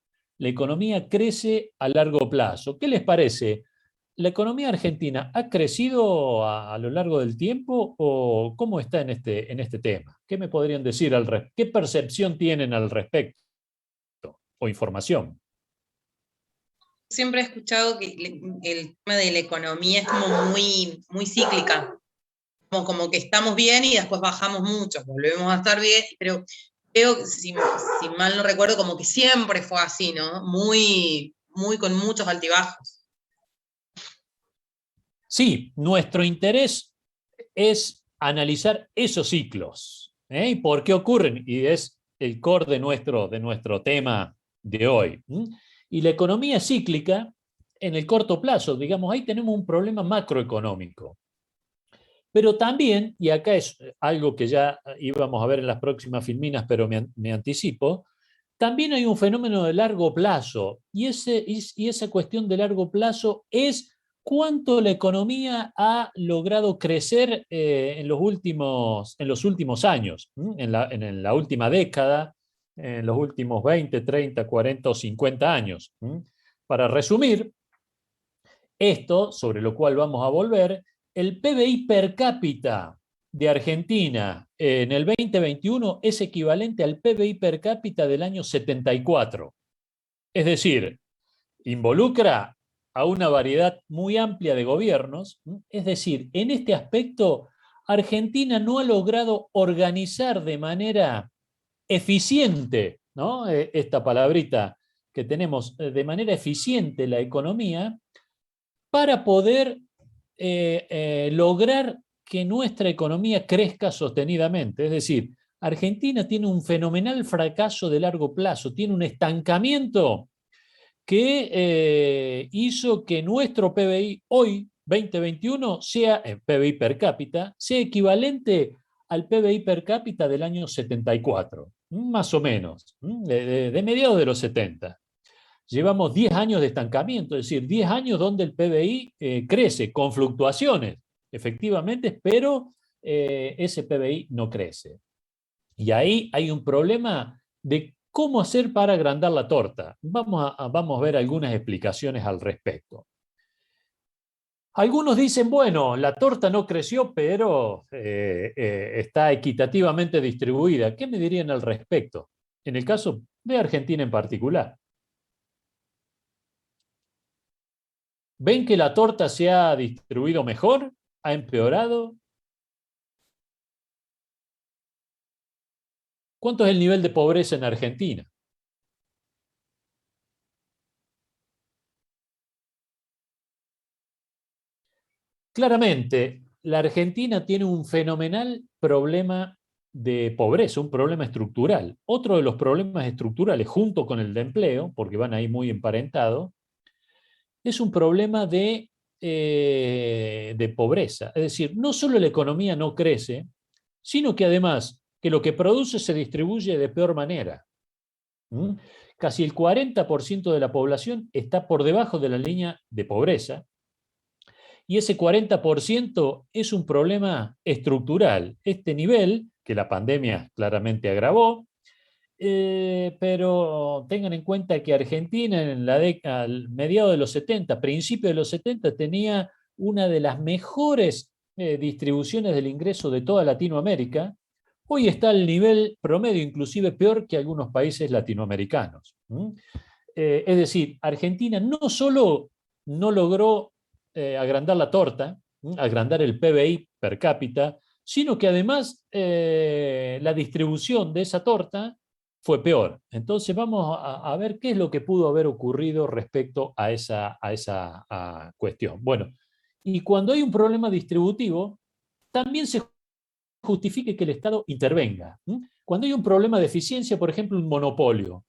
a largo plazo. ¿Qué les parece? ¿La economía argentina ha crecido a lo largo del tiempo o cómo está en este tema? ¿Qué me podrían decir al respecto? ¿Qué percepción tienen al respecto? O información. Siempre he escuchado que el tema de la economía es como muy, muy cíclica. Como que estamos bien y después bajamos mucho, volvemos a estar bien, pero creo que, si mal no recuerdo, como que siempre fue así, ¿no? Muy, muy con muchos altibajos. Sí, nuestro interés es analizar esos ciclos, y por qué ocurren, y es el core de nuestro tema de hoy. Y la economía cíclica, en el corto plazo, digamos, ahí tenemos un problema macroeconómico. Pero también, y acá es algo que ya íbamos a ver en las próximas filminas, pero me anticipo, también hay un fenómeno de largo plazo, y esa cuestión de largo plazo es cuánto la economía ha logrado crecer en los últimos años, en la última década, en los últimos 20, 30, 40 o 50 años. Para resumir, esto, sobre lo cual vamos a volver, el PBI per cápita de Argentina en el 2021 es equivalente al PBI per cápita del año 74. Es decir, involucra a una variedad muy amplia de gobiernos. Es decir, en este aspecto, Argentina no ha logrado organizar de manera eficiente, ¿no? Esta palabrita que tenemos, de manera eficiente la economía para poder lograr que nuestra economía crezca sostenidamente. Es decir, Argentina tiene un fenomenal fracaso de largo plazo, tiene un estancamiento que hizo que nuestro PBI hoy, 2021, sea, PBI per cápita, sea equivalente al PBI per cápita del año 74, más o menos, de mediados de los 70. Llevamos 10 años de estancamiento, es decir, 10 años donde el PBI crece, con fluctuaciones, efectivamente, pero ese PBI no crece. Y ahí hay un problema de cómo hacer para agrandar la torta. Vamos a ver algunas explicaciones al respecto. Algunos dicen, bueno, la torta no creció, pero está equitativamente distribuida. ¿Qué me dirían al respecto? En el caso de Argentina en particular. ¿Ven que la torta se ha distribuido mejor? ¿Ha empeorado? ¿Cuánto es el nivel de pobreza en Argentina? Claramente, la Argentina tiene un fenomenal problema de pobreza, un problema estructural. Otro de los problemas estructurales, junto con el de empleo, porque van ahí muy emparentados, es un problema de pobreza. Es decir, no solo la economía no crece, sino que además que lo que produce se distribuye de peor manera. Casi el 40% de la población está por debajo de la línea de pobreza y ese 40% es un problema estructural. Este nivel, que la pandemia claramente agravó, pero tengan en cuenta que Argentina en la década, al mediado de los 70, principios de los 70, tenía una de las mejores distribuciones del ingreso de toda Latinoamérica. Hoy está al nivel promedio, inclusive peor que algunos países latinoamericanos. Es decir, Argentina no solo no logró agrandar la torta, agrandar el PBI per cápita, sino que además la distribución de esa torta fue peor. Entonces vamos a ver qué es lo que pudo haber ocurrido respecto a esa cuestión. Bueno, y cuando hay un problema distributivo, también se justifique que el Estado intervenga. Cuando hay un problema de eficiencia, por ejemplo, un monopolio,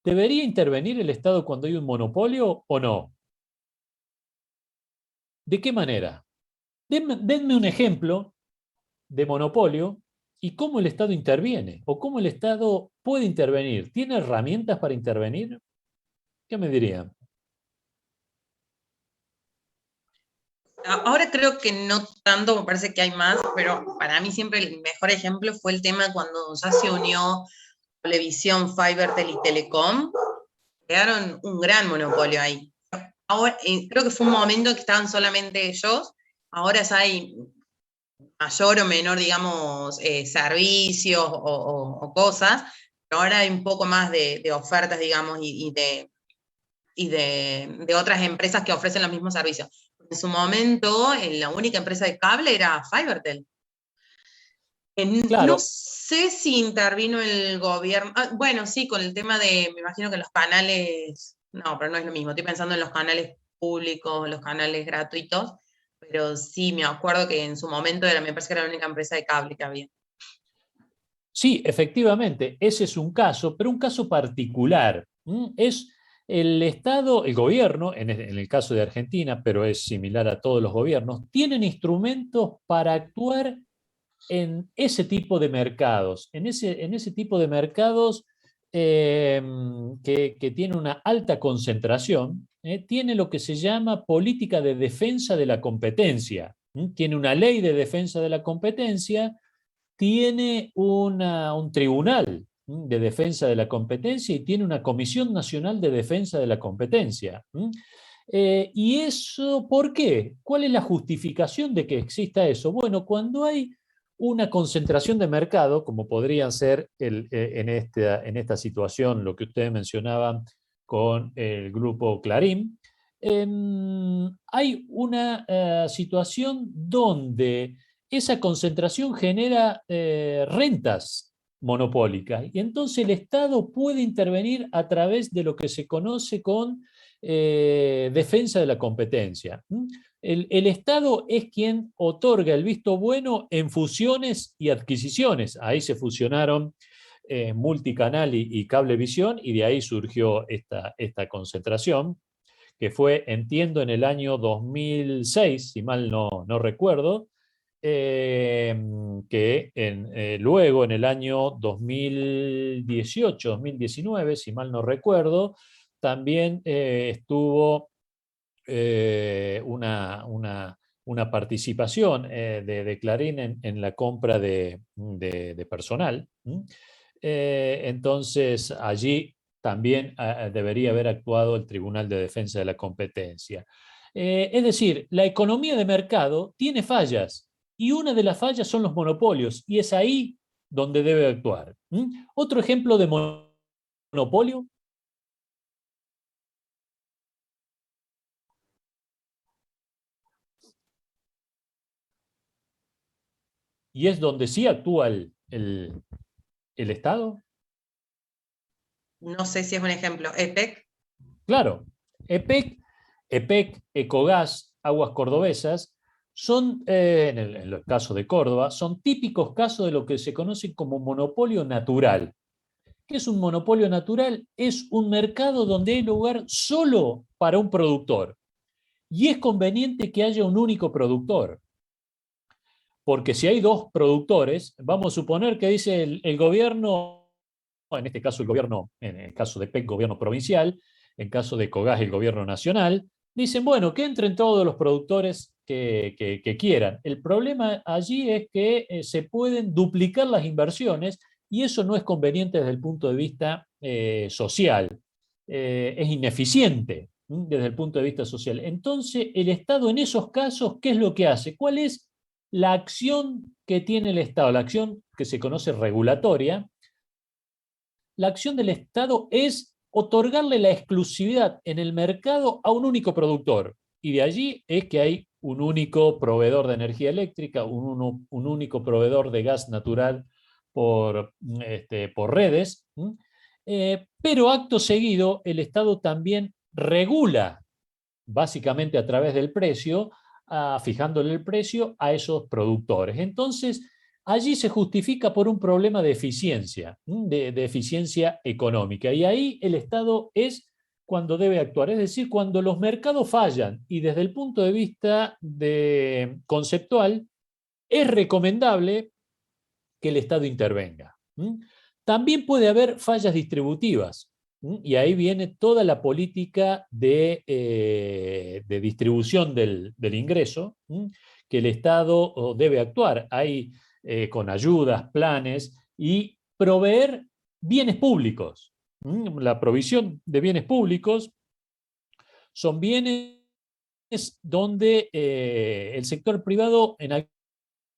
¿debería intervenir el Estado cuando hay un monopolio o no? ¿De qué manera? Denme un ejemplo de monopolio y cómo el Estado interviene o cómo el Estado puede intervenir. ¿Tiene herramientas para intervenir? ¿Qué me dirían? Ahora creo que no tanto, me parece que hay más, pero para mí siempre el mejor ejemplo fue el tema cuando ya se unió Televisión, Fibertel y Telecom, crearon un gran monopolio ahí. Ahora, creo que fue un momento que estaban solamente ellos, ahora ya hay mayor o menor, digamos, servicios o cosas, pero ahora hay un poco más de ofertas, digamos, y de otras empresas que ofrecen los mismos servicios. En su momento, la única empresa de cable era Fibertel. Claro. No sé si intervino el gobierno. Bueno, sí, con el tema de, me imagino que los canales, no, pero no es lo mismo. Estoy pensando en los canales públicos, los canales gratuitos, pero sí, me acuerdo que en su momento me parece que era la única empresa de cable que había. Sí, efectivamente, ese es un caso, pero un caso particular. Es el Estado, el gobierno, en el caso de Argentina, pero es similar a todos los gobiernos, tienen instrumentos para actuar en ese tipo de mercados, en ese tipo de mercados que tiene una alta concentración, tiene lo que se llama política de defensa de la competencia, tiene una ley de defensa de la competencia, tiene un tribunal de defensa de la competencia y tiene una Comisión Nacional de Defensa de la Competencia. ¿Y eso por qué? ¿Cuál es la justificación de que exista eso? Bueno, cuando hay una concentración de mercado, como podría ser en esta situación, lo que ustedes mencionaban con el grupo Clarín, hay una situación donde esa concentración genera rentas monopólicas y entonces el Estado puede intervenir a través de lo que se conoce con defensa de la competencia. El Estado es quien otorga el visto bueno en fusiones y adquisiciones. Ahí se fusionaron Multicanal y Cablevisión y de ahí surgió esta concentración, que fue, entiendo, en el año 2006, si mal no recuerdo, que luego en el año 2018, 2019, si mal no recuerdo, también estuvo una participación de Clarín en la compra de personal. Entonces, allí también debería haber actuado el Tribunal de Defensa de la Competencia. Es decir, la economía de mercado tiene fallas y una de las fallas son los monopolios y es ahí donde debe actuar. Otro ejemplo de monopolio. Y es donde sí actúa el Estado. No sé si es un ejemplo. ¿EPEC? Claro, EPEC, Ecogas, Aguas Cordobesas, son, en el caso de Córdoba, son típicos casos de lo que se conoce como monopolio natural. ¿Qué es un monopolio natural? Es un mercado donde hay lugar solo para un productor. Y es conveniente que haya un único productor. Porque si hay dos productores, vamos a suponer que dice el gobierno, en este caso el gobierno, en el caso de PEC, gobierno provincial, en caso de COGAS, el gobierno nacional, dicen, bueno, que entren todos los productores que quieran. El problema allí es que se pueden duplicar las inversiones y eso no es conveniente desde el punto de vista social. Es ineficiente desde el punto de vista social. Entonces, el Estado en esos casos, ¿qué es lo que hace? ¿Cuál es la acción que tiene el Estado? La acción que se conoce regulatoria. La acción del Estado es otorgarle la exclusividad en el mercado a un único productor. Y de allí es que hay un único proveedor de energía eléctrica, un único proveedor de gas natural por redes. Pero acto seguido, el Estado también regula, básicamente a través del precio, fijándole el precio a esos productores. Entonces, allí se justifica por un problema de eficiencia, de eficiencia económica. Y ahí el Estado es cuando debe actuar, es decir, cuando los mercados fallan y desde el punto de vista conceptual es recomendable que el Estado intervenga. También puede haber fallas distributivas. Y ahí viene toda la política de distribución del ingreso, que el Estado debe actuar. Hay con ayudas, planes y proveer bienes públicos. La provisión de bienes públicos son bienes donde el sector privado en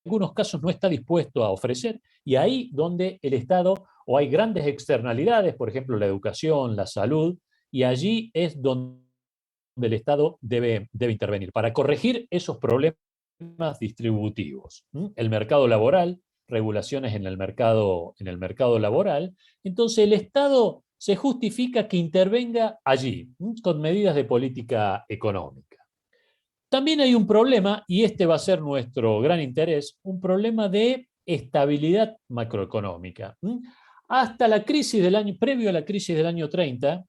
algunos casos no está dispuesto a ofrecer, y ahí donde el Estado, o hay grandes externalidades, por ejemplo la educación, la salud, y allí es donde el Estado debe intervenir para corregir esos problemas distributivos. El mercado laboral, regulaciones en el mercado laboral. Entonces el Estado se justifica que intervenga allí, con medidas de política económica. También hay un problema, y este va a ser nuestro gran interés, un problema de estabilidad macroeconómica. Hasta la crisis previo a la crisis del año 30,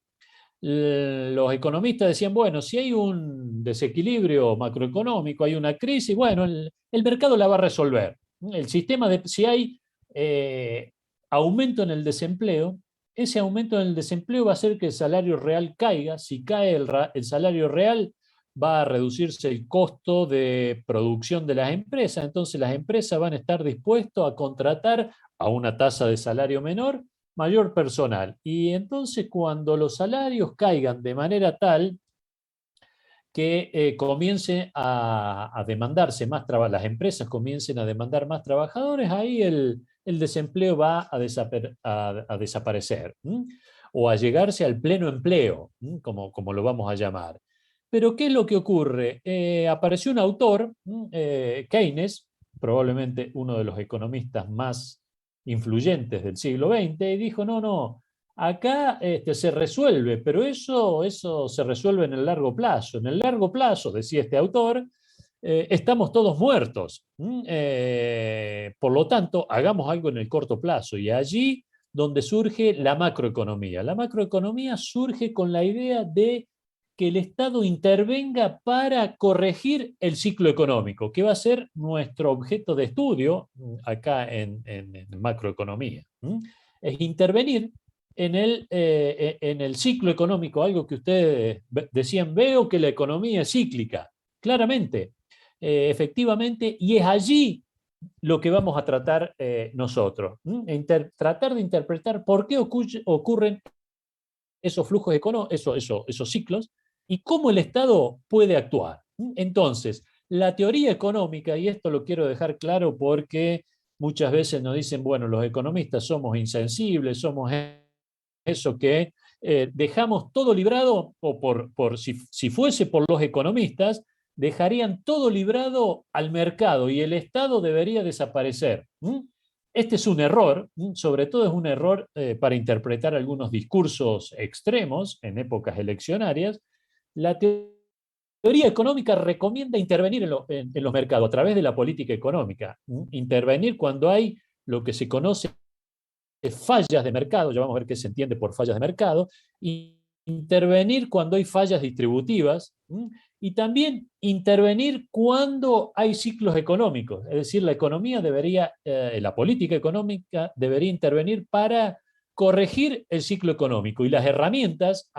los economistas decían, bueno, si hay un desequilibrio macroeconómico, hay una crisis, bueno, el mercado la va a resolver. El sistema si hay aumento en el desempleo, ese aumento en el desempleo va a hacer que el salario real caiga. Si cae el salario real, va a reducirse el costo de producción de las empresas, entonces las empresas van a estar dispuestas a contratar a una tasa de salario menor, mayor personal. Y entonces cuando los salarios caigan de manera tal que comience a demandarse más trabajo, las empresas comiencen a demandar más trabajadores, ahí el desempleo va a desaparecer, o a llegarse al pleno empleo, como lo vamos a llamar. Pero ¿qué es lo que ocurre? Apareció un autor, Keynes, probablemente uno de los economistas más influyentes del siglo XX, y dijo, no, acá se resuelve, pero eso se resuelve en el largo plazo. En el largo plazo, decía este autor, estamos todos muertos. Por lo tanto, hagamos algo en el corto plazo. Y allí donde surge la macroeconomía. La macroeconomía surge con la idea de que el Estado intervenga para corregir el ciclo económico, que va a ser nuestro objeto de estudio acá en macroeconomía. Es intervenir en el ciclo económico, algo que ustedes decían, veo que la economía es cíclica, claramente, efectivamente, y es allí lo que vamos a tratar nosotros, tratar de interpretar por qué ocurren esos flujos esos ciclos, y cómo el Estado puede actuar. Entonces, la teoría económica, y esto lo quiero dejar claro porque muchas veces nos dicen, bueno, los economistas somos insensibles, somos eso que dejamos todo librado, o si fuese por los economistas, dejarían todo librado al mercado y el Estado debería desaparecer. Este es un error, sobre todo es un error para interpretar algunos discursos extremos en épocas eleccionarias. La teoría económica recomienda intervenir en los mercados a través de la política económica. Intervenir cuando hay lo que se conoce fallas de mercado, ya vamos a ver qué se entiende por fallas de mercado, y intervenir cuando hay fallas distributivas, y también intervenir cuando hay ciclos económicos, es decir, la economía la política económica debería intervenir para corregir el ciclo económico, y las herramientas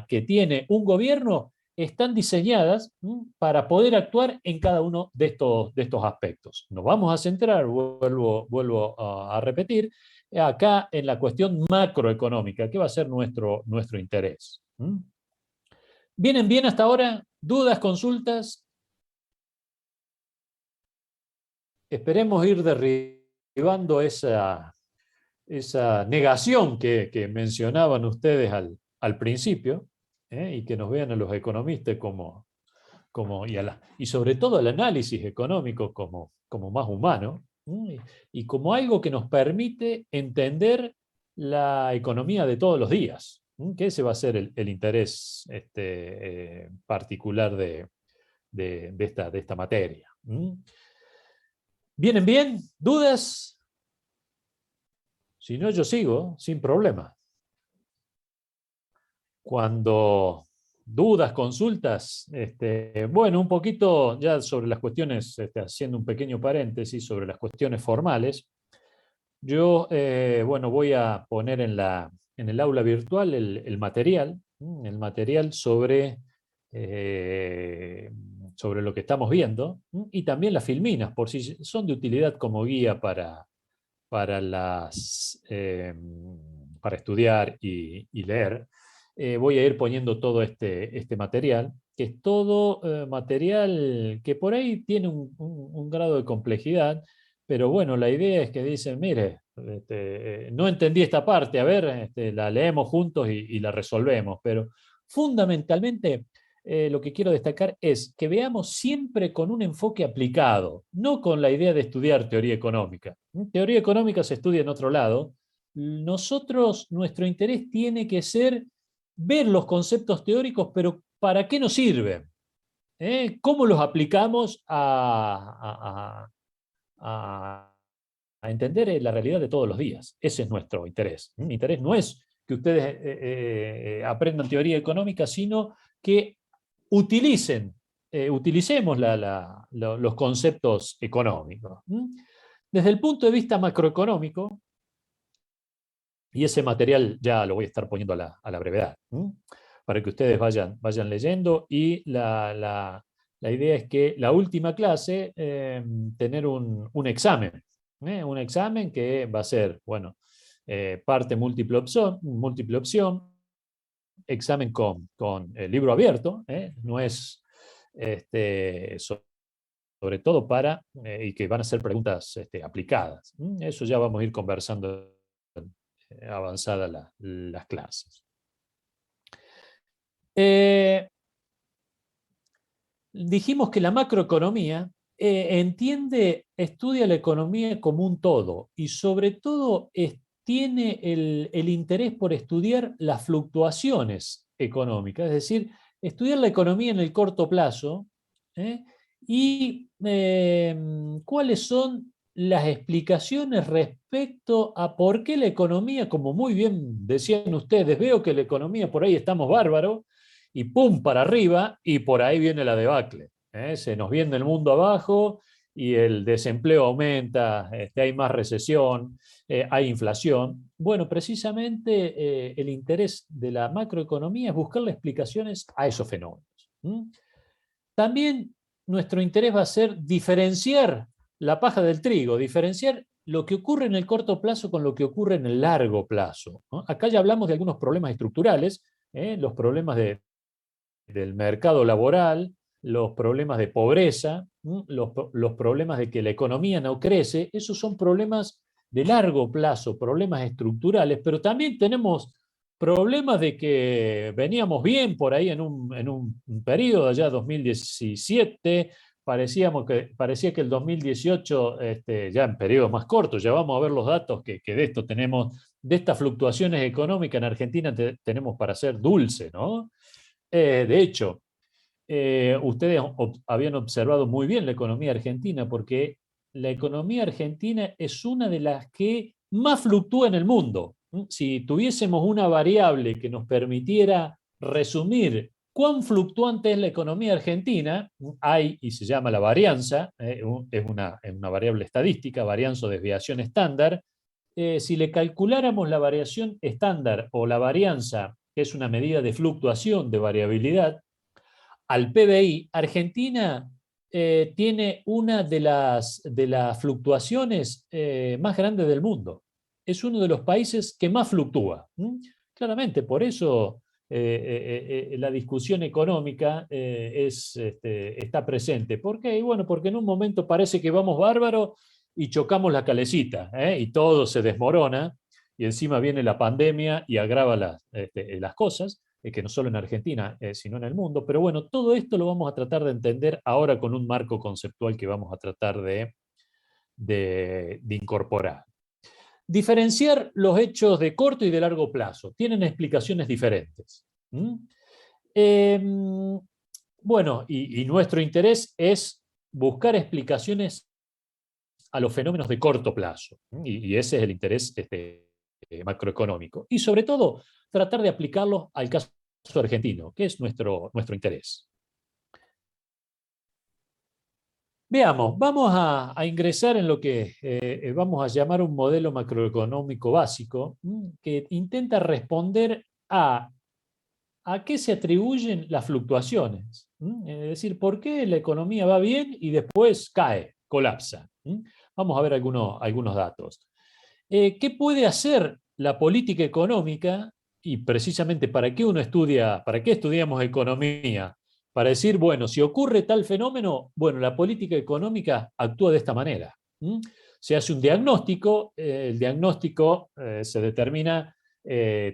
que tiene un gobierno están diseñadas para poder actuar en cada uno de estos aspectos. Nos vamos a centrar, vuelvo a repetir, acá en la cuestión macroeconómica, que va a ser nuestro interés. ¿Vienen bien hasta ahora? ¿Dudas, consultas? Esperemos ir derribando esa negación que mencionaban ustedes al principio, y que nos vean a los economistas y sobre todo el análisis económico como más humano, y como algo que nos permite entender la economía de todos los días, que ese va a ser el interés particular de esta materia. ¿Vienen bien? ¿Dudas? Si no, yo sigo sin problema. Cuando dudas, consultas, bueno, un poquito ya sobre las cuestiones, haciendo un pequeño paréntesis sobre las cuestiones formales, yo, bueno, voy a poner en el aula virtual el material sobre lo que estamos viendo, y también las filminas, por si son de utilidad como guía para estudiar y leer. Voy a ir poniendo todo este material, que es todo material que por ahí tiene un grado de complejidad, pero bueno, la idea es que dicen, mire, no entendí esta parte, a ver, la leemos juntos y la resolvemos, pero fundamentalmente lo que quiero destacar es que veamos siempre con un enfoque aplicado, no con la idea de estudiar teoría económica. Teoría económica se estudia en otro lado. Nuestro interés tiene que ser ver los conceptos teóricos, pero ¿para qué nos sirven? ¿Cómo los aplicamos a entender la realidad de todos los días? Ese es nuestro interés. Mi interés no es que ustedes aprendan teoría económica, sino que utilicemos los conceptos económicos. Desde el punto de vista macroeconómico, y ese material ya lo voy a estar poniendo a la brevedad, para que ustedes vayan leyendo, y la idea es que la última clase, tener un examen que va a ser, bueno, parte múltiple opción, examen con libro abierto, no es sobre todo y que van a ser preguntas aplicadas. Eso ya vamos a ir conversando avanzadas las clases. Dijimos que la macroeconomía estudia la economía como un todo, y sobre todo tiene el interés por estudiar las fluctuaciones económicas, es decir, estudiar la economía en el corto plazo, y cuáles son las explicaciones respecto a por qué la economía, como muy bien decían ustedes, veo que la economía por ahí estamos bárbaros, y pum, para arriba, y por ahí viene la debacle. Se nos viene el mundo abajo y el desempleo aumenta, hay más recesión, hay inflación. Bueno, precisamente el interés de la macroeconomía es buscarle explicaciones a esos fenómenos. También nuestro interés va a ser diferenciar la paja del trigo, diferenciar lo que ocurre en el corto plazo con lo que ocurre en el largo plazo. Acá ya hablamos de algunos problemas estructurales, los problemas del mercado laboral, los problemas de pobreza, los problemas de que la economía no crece. Esos son problemas de largo plazo, problemas estructurales, pero también tenemos problemas de que veníamos bien por ahí en un periodo allá 2017, parecía que el 2018, ya en periodos más cortos, ya vamos a ver los datos que de esto tenemos, de estas fluctuaciones económicas en Argentina tenemos para ser dulce, ¿no? De hecho, ustedes habían observado muy bien la economía argentina, porque la economía argentina es una de las que más fluctúa en el mundo. Si tuviésemos una variable que nos permitiera resumir cuán fluctuante es la economía argentina, y se llama la varianza, es una variable estadística, varianza o desviación estándar. Si le calculáramos la variación estándar o la varianza, que es una medida de fluctuación, de variabilidad, al PBI, Argentina tiene una de las fluctuaciones más grandes del mundo. Es uno de los países que más fluctúa. Claramente, por eso la discusión económica está presente. ¿Por qué? Y bueno, porque en un momento parece que vamos bárbaro y chocamos la calecita, y todo se desmorona, y encima viene la pandemia y agrava las cosas, que no solo en Argentina, sino en el mundo. Pero bueno, todo esto lo vamos a tratar de entender ahora con un marco conceptual que vamos a tratar de incorporar. Diferenciar los hechos de corto y de largo plazo. Tienen explicaciones diferentes. Bueno, y nuestro interés es buscar explicaciones a los fenómenos de corto plazo. Y ese es el interés macroeconómico. Y sobre todo, tratar de aplicarlo al caso argentino, que es nuestro interés. Veamos, vamos a ingresar en lo que vamos a llamar un modelo macroeconómico básico, que intenta responder a qué se atribuyen las fluctuaciones. Es decir, por qué la economía va bien y después cae, colapsa. Vamos a ver algunos datos. ¿Qué puede hacer la política económica? Y precisamente para qué estudiamos economía? Para decir, bueno, si ocurre tal fenómeno, bueno, la política económica actúa de esta manera. Se hace un diagnóstico, el diagnóstico se determina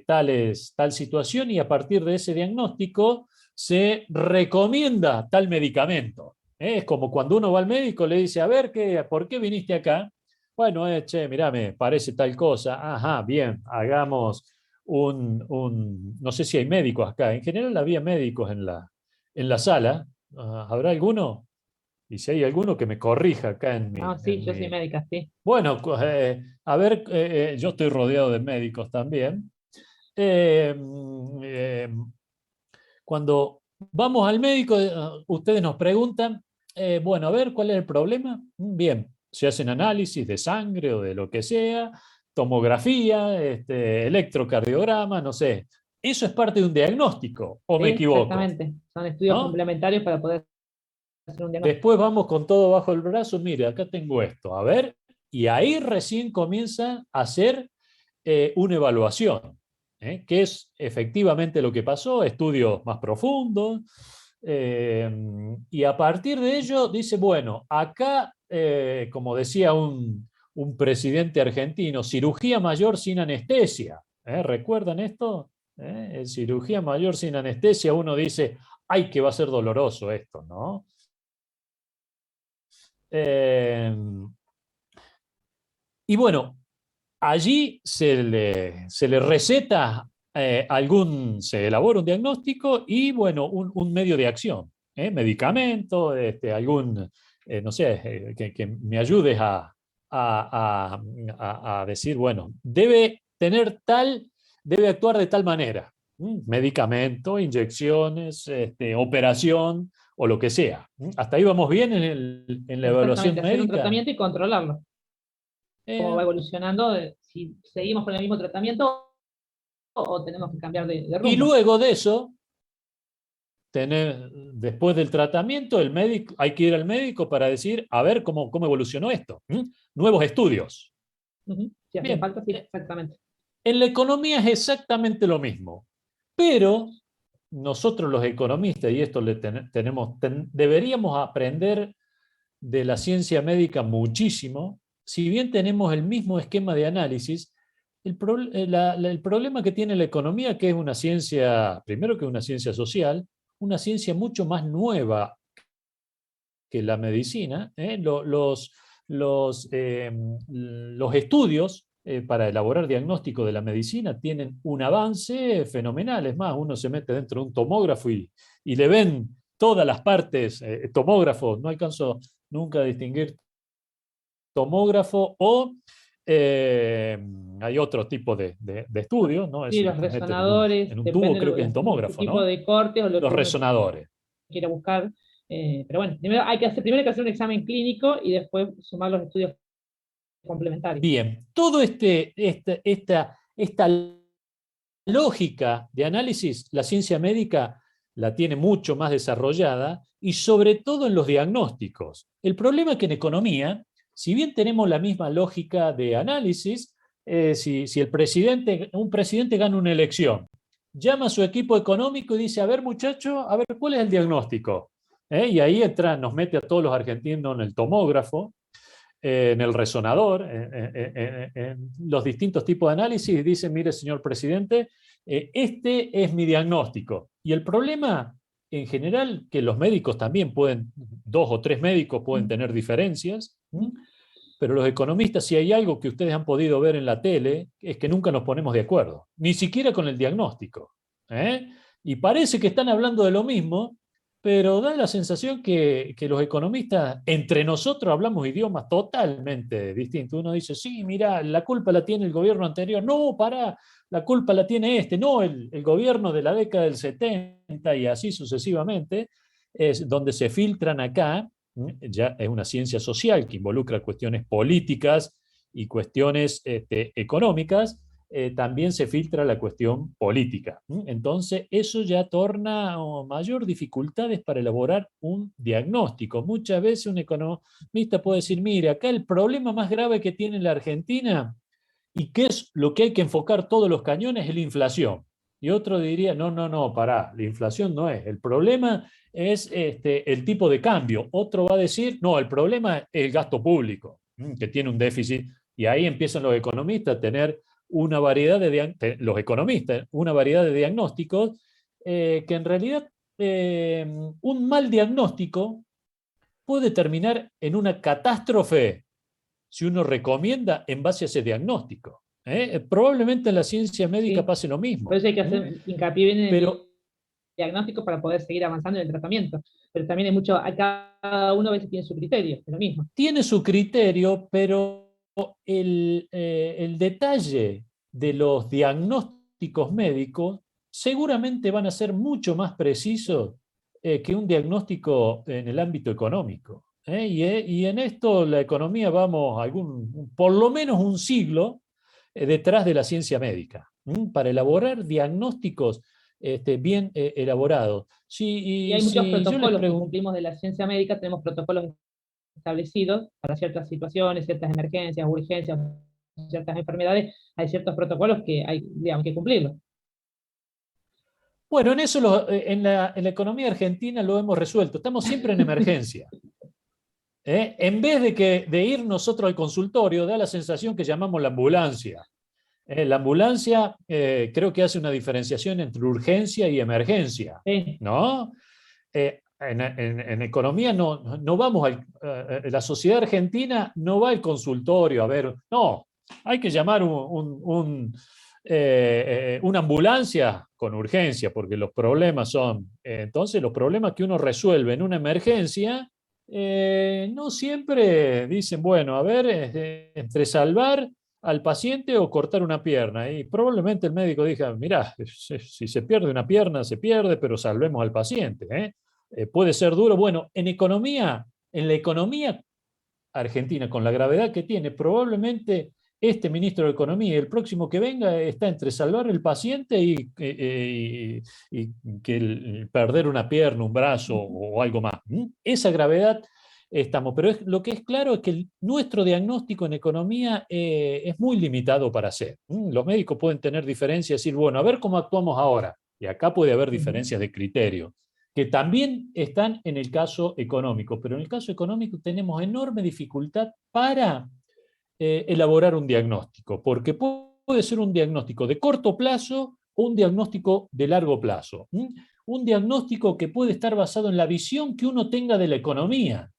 tal situación, y a partir de ese diagnóstico se recomienda tal medicamento. Es como cuando uno va al médico, le dice, a ver, ¿por qué viniste acá? Bueno, che, mirá, me parece tal cosa. Ajá, bien, hagamos no sé si hay médicos acá. En general había médicos en la sala. ¿Habrá alguno? Y si hay alguno, que me corrija acá en mi... No, sí, yo soy médica, sí. Bueno, a ver, yo estoy rodeado de médicos también. Cuando vamos al médico, ustedes nos preguntan, bueno, a ver, ¿cuál es el problema? Bien, se hacen análisis de sangre o de lo que sea, tomografía, electrocardiograma, no sé. Eso es parte de un diagnóstico, ¿o Sí, me equivoco? exactamente. Son estudios ¿No? complementarios para poder hacer un diagnóstico. Después vamos con todo bajo el brazo, mire, acá tengo esto, a ver, y ahí recién comienza a hacer una evaluación, que es efectivamente lo que pasó, estudios más profundos, y a partir de ello dice, bueno, acá, como decía un presidente argentino, cirugía mayor sin anestesia. ¿Recuerdan esto? Cirugía mayor sin anestesia, uno dice, ay, que va a ser doloroso esto, ¿no? Y bueno, allí se le receta se elabora un diagnóstico y bueno, un medio de acción, medicamento, no sé, que me ayudes a decir, bueno, debe actuar de tal manera, medicamento, inyecciones, operación o lo que sea. Hasta ahí vamos bien en la evaluación Exactamente, hacer un médica. tratamiento y controlarlo. Cómo va evolucionando, si seguimos con el mismo tratamiento o tenemos que cambiar de rumbo. Y luego de eso, después del tratamiento, hay que ir al médico para decir, a ver cómo evolucionó esto. Nuevos estudios. Si hace Bien. falta, sí, exactamente. En la economía es exactamente lo mismo. Pero nosotros los economistas, y esto deberíamos aprender de la ciencia médica muchísimo, si bien tenemos el mismo esquema de análisis, el problema que tiene la economía, que es una ciencia, primero que una ciencia social, una ciencia mucho más nueva que la medicina. Los estudios para elaborar diagnóstico de la medicina tienen un avance fenomenal. Es más, uno se mete dentro de un tomógrafo y le ven todas las partes, tomógrafo, no alcanzo nunca a distinguir tomógrafo o hay otro tipo de estudio, ¿no? Sí, los resonadores, en un tubo, depende creo que es en tomógrafo, tipo ¿no? de corte o lo Los que resonadores. quiera buscar. Pero bueno, primero hay que hacer un examen clínico y después sumar los estudios complementarios. Bien, todo esta lógica de análisis, la ciencia médica la tiene mucho más desarrollada y sobre todo en los diagnósticos. El problema es que en economía, si bien tenemos la misma lógica de análisis, si un presidente gana una elección, llama a su equipo económico y dice, a ver muchachos, a ver cuál es el diagnóstico. Y ahí nos mete a todos los argentinos en el tomógrafo, en el resonador, en los distintos tipos de análisis y dice, mire señor presidente, este es mi diagnóstico. Y el problema en general, que los médicos también pueden, 2 o 3 médicos pueden tener diferencias, pero los economistas, si hay algo que ustedes han podido ver en la tele, es que nunca nos ponemos de acuerdo, ni siquiera con el diagnóstico. Y parece que están hablando de lo mismo, pero da la sensación que los economistas, entre nosotros, hablamos idiomas totalmente distintos. Uno dice, sí, mira, la culpa la tiene el gobierno anterior. No, pará, la culpa la tiene este. No, el gobierno de la década del 70 y así sucesivamente, es donde se filtran acá. Ya es una ciencia social que involucra cuestiones políticas y cuestiones económicas. También se filtra la cuestión política. Entonces, eso ya torna mayor dificultades para elaborar un diagnóstico. Muchas veces un economista puede decir, mire, acá el problema más grave que tiene la Argentina y que es lo que hay que enfocar todos los cañones es la inflación. Y otro diría, no, pará, la inflación no es. El problema es el tipo de cambio. Otro va a decir, no, el problema es el gasto público, que tiene un déficit. Y ahí empiezan los economistas a tener una variedad una variedad de diagnósticos que en realidad un mal diagnóstico puede terminar en una catástrofe si uno recomienda en base a ese diagnóstico. Probablemente en la ciencia médica pase lo mismo. Por eso hay que hacer hincapié bien en el diagnóstico para poder seguir avanzando en el tratamiento. Pero también hay mucho, cada uno a veces tiene su criterio, es lo mismo. Tiene su criterio, pero el detalle de los diagnósticos médicos seguramente van a ser mucho más precisos que un diagnóstico en el ámbito económico. Y en esto la economía vamos por lo menos un siglo detrás de la ciencia médica, para elaborar diagnósticos bien elaborados. Y hay muchos protocolos que cumplimos de la ciencia médica, tenemos protocolos establecidos para ciertas situaciones, ciertas emergencias, urgencias, ciertas enfermedades, hay ciertos protocolos que hay, digamos, que cumplirlos. Bueno, en eso en la economía argentina lo hemos resuelto, estamos siempre en emergencia. En vez de ir nosotros al consultorio, da la sensación que llamamos la ambulancia. La ambulancia creo que hace una diferenciación entre urgencia y emergencia, ¿no? En economía no vamos la sociedad argentina no va al consultorio a ver, no, hay que llamar una ambulancia con urgencia, porque los problemas son, entonces los problemas que uno resuelve en una emergencia, no siempre dicen, bueno, a ver, entre salvar al paciente o cortar una pierna, y probablemente el médico diga, mirá, si se pierde una pierna, se pierde, pero salvemos al paciente, puede ser duro. Bueno, en la economía argentina, con la gravedad que tiene, probablemente este ministro de Economía y el próximo que venga está entre salvar el paciente y que perder una pierna, un brazo o algo más. Esa gravedad estamos, pero lo que es claro es que nuestro diagnóstico en economía es muy limitado para hacer. Los médicos pueden tener diferencias y decir, bueno, a ver cómo actuamos ahora. Y acá puede haber diferencias de criterio, que también están en el caso económico, pero en el caso económico tenemos enorme dificultad para elaborar un diagnóstico, porque puede ser un diagnóstico de corto plazo o un diagnóstico de largo plazo. Un diagnóstico que puede estar basado en la visión que uno tenga de la economía.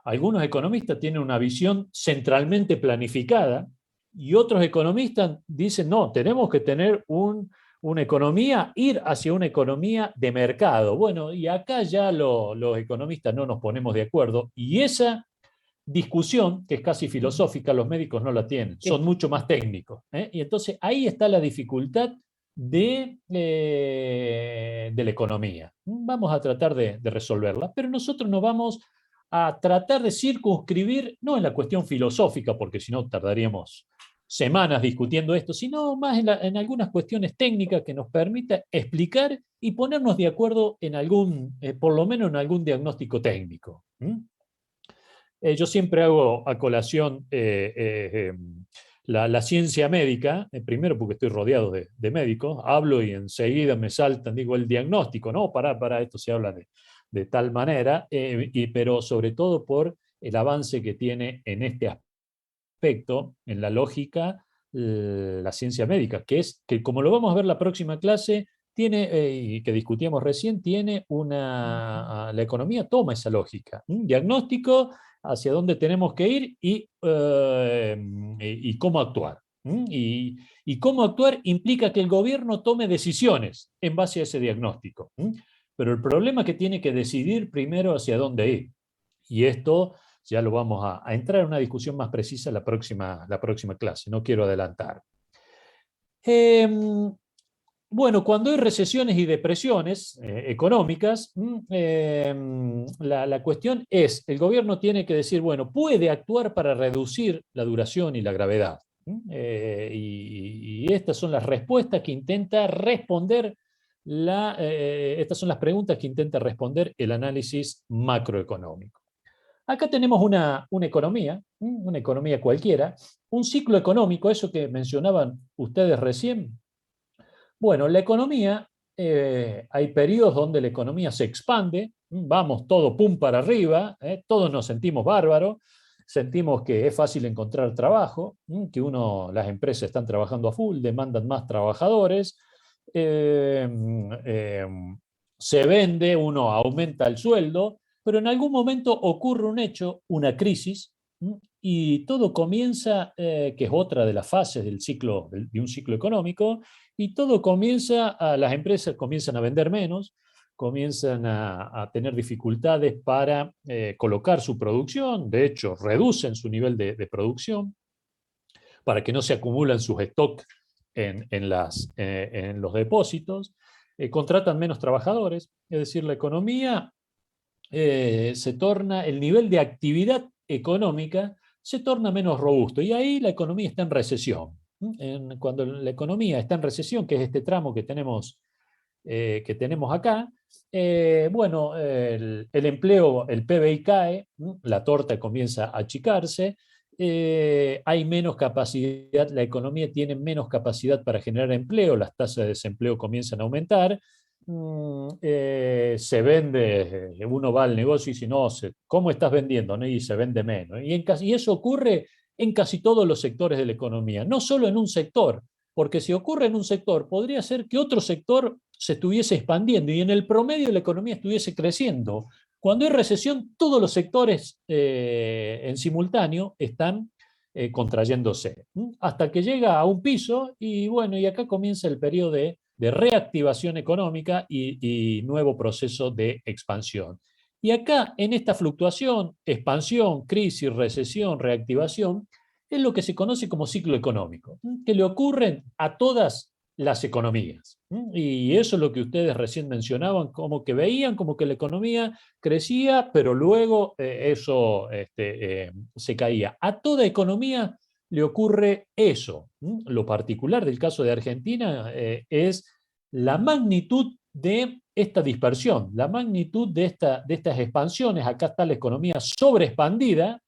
Algunos economistas tienen una visión centralmente planificada y otros economistas dicen, no, tenemos que tener una economía, ir hacia una economía de mercado. Bueno, y acá ya los economistas no nos ponemos de acuerdo, y esa discusión, que es casi filosófica, los médicos no la tienen, son mucho más técnicos. Y entonces ahí está la dificultad de la economía. Vamos a tratar de resolverla, pero nosotros nos vamos a tratar de circunscribir, no en la cuestión filosófica, porque si no tardaríamos semanas discutiendo esto, sino más en algunas cuestiones técnicas que nos permita explicar y ponernos de acuerdo en algún, por lo menos en algún diagnóstico técnico. Yo siempre hago a colación la ciencia médica, primero porque estoy rodeado de médicos, hablo y enseguida me saltan, digo, el diagnóstico, no, para esto se habla de tal manera, pero sobre todo por el avance que tiene en este aspecto, en la lógica, la ciencia médica, que es que, como lo vamos a ver la próxima clase, tiene, y que discutíamos recién, tiene la economía toma esa lógica, diagnóstico, hacia dónde tenemos que ir y cómo actuar. Y cómo actuar implica que el gobierno tome decisiones en base a ese diagnóstico. Pero el problema es que tiene que decidir primero hacia dónde ir. Y esto ya lo vamos a entrar en una discusión más precisa la próxima clase, no quiero adelantar. Bueno, cuando hay recesiones y depresiones económicas, la cuestión es, el gobierno tiene que decir, bueno, puede actuar para reducir la duración y la gravedad. Y estas son las respuestas que intenta responder, estas son las preguntas que intenta responder el análisis macroeconómico. Acá tenemos una economía cualquiera, un ciclo económico, eso que mencionaban ustedes recién. Bueno, la economía, hay periodos donde la economía se expande, vamos todo pum para arriba, todos nos sentimos bárbaros, sentimos que es fácil encontrar trabajo, que las empresas están trabajando a full, demandan más trabajadores, se vende, uno aumenta el sueldo, pero en algún momento ocurre un hecho, una crisis, y todo comienza, que es otra de las fases del ciclo, de un ciclo económico, y todo comienza, las empresas comienzan a vender menos, comienzan a tener dificultades para colocar su producción, de hecho reducen su nivel de producción para que no se acumulen sus stocks en los depósitos, contratan menos trabajadores, es decir, la economía se torna, el nivel de actividad económica se torna menos robusto y ahí la economía está en recesión. Cuando la economía está en recesión, que es este tramo que tenemos acá, bueno, el empleo, el PBI cae, la torta comienza a achicarse, hay menos capacidad, la economía tiene menos capacidad para generar empleo, las tasas de desempleo comienzan a aumentar, se vende, uno va al negocio y dice, no, ¿cómo estás vendiendo? ¿No? Y se vende menos. Y eso ocurre en casi todos los sectores de la economía, no solo en un sector, porque si ocurre en un sector, podría ser que otro sector se estuviese expandiendo y en el promedio la economía estuviese creciendo. Cuando hay recesión, todos los sectores en simultáneo están contrayéndose, hasta que llega a un piso y bueno, y acá comienza el periodo de reactivación económica y nuevo proceso de expansión. Y acá, en esta fluctuación, expansión, crisis, recesión, reactivación, es lo que se conoce como ciclo económico, que le ocurren a todas las economías. Y eso es lo que ustedes recién mencionaban, como que veían como que la economía crecía, pero luego eso se caía. A toda economía le ocurre eso. Lo particular del caso de Argentina es la magnitud de esta dispersión, la magnitud de estas expansiones. Acá está la economía sobreexpandida,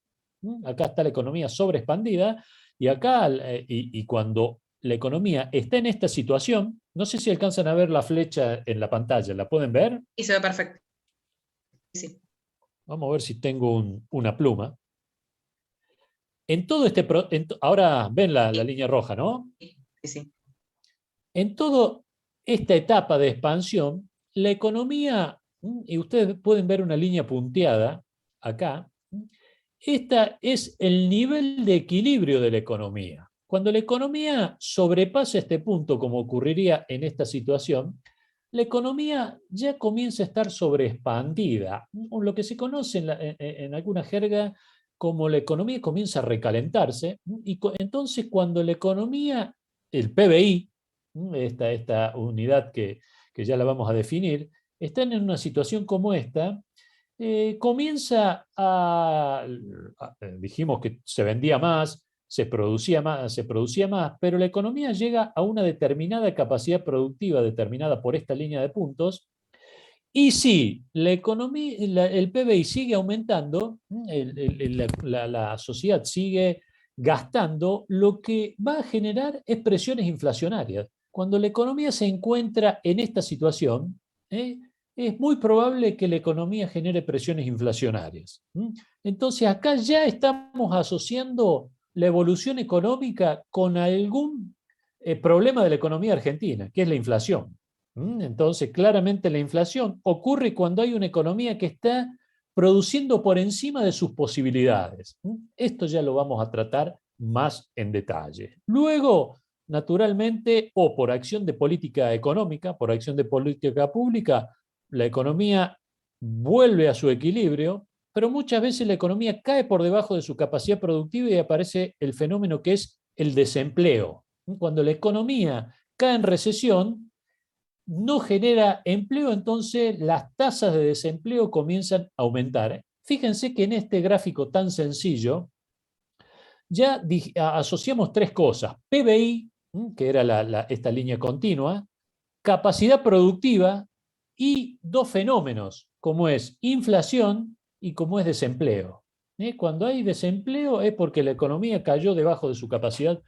y acá, y cuando la economía está en esta situación, no sé si alcanzan a ver la flecha en la pantalla, ¿la pueden ver? Y se ve perfecto. Sí. Vamos a ver si tengo una pluma. En todo ahora ven la línea roja, ¿no? Sí. En toda esta etapa de expansión, la economía, y ustedes pueden ver una línea punteada acá, esta es el nivel de equilibrio de la economía. Cuando la economía sobrepasa este punto, como ocurriría en esta situación, la economía ya comienza a estar sobreexpandida, lo que se conoce en alguna jerga como la economía comienza a recalentarse, y entonces cuando la economía, el PBI, esta unidad que ya la vamos a definir, están en una situación como esta, comienza dijimos que se vendía más, se producía más, pero la economía llega a una determinada capacidad productiva determinada por esta línea de puntos, y si la economía, el PBI sigue aumentando, la sociedad sigue gastando, lo que va a generar es presiones inflacionarias. Cuando la economía se encuentra en esta situación, es muy probable que la economía genere presiones inflacionarias. Entonces acá ya estamos asociando la evolución económica con algún problema de la economía argentina, que es la inflación. Entonces, claramente la inflación ocurre cuando hay una economía que está produciendo por encima de sus posibilidades. Esto ya lo vamos a tratar más en detalle. Luego, naturalmente, o por acción de política económica, por acción de política pública, la economía vuelve a su equilibrio, pero muchas veces la economía cae por debajo de su capacidad productiva y aparece el fenómeno que es el desempleo. Cuando la economía cae en recesión, no genera empleo, entonces las tasas de desempleo comienzan a aumentar. Fíjense que en este gráfico tan sencillo ya asociamos tres cosas: PBI, que era esta línea continua, capacidad productiva y dos fenómenos, como es inflación y como es desempleo. Cuando hay desempleo es porque la economía cayó debajo de su capacidad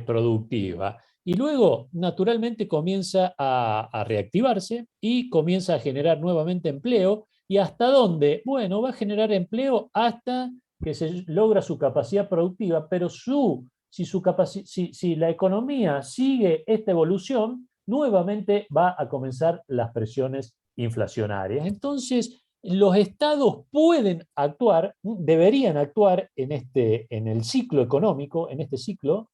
productiva. Y luego, naturalmente, comienza a reactivarse y comienza a generar nuevamente empleo. ¿Y hasta dónde? Bueno, va a generar empleo hasta que se logra su capacidad productiva, pero si la economía sigue esta evolución, nuevamente va a comenzar las presiones inflacionarias. Entonces, los estados pueden actuar, deberían actuar en el ciclo económico, en este ciclo,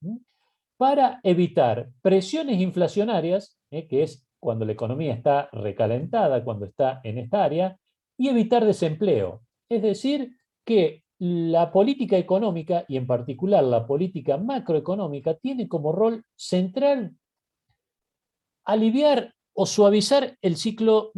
para evitar presiones inflacionarias, que es cuando la economía está recalentada, cuando está en esta área, y evitar desempleo. Es decir, que la política económica, y en particular la política macroeconómica, tiene como rol central aliviar o suavizar el ciclo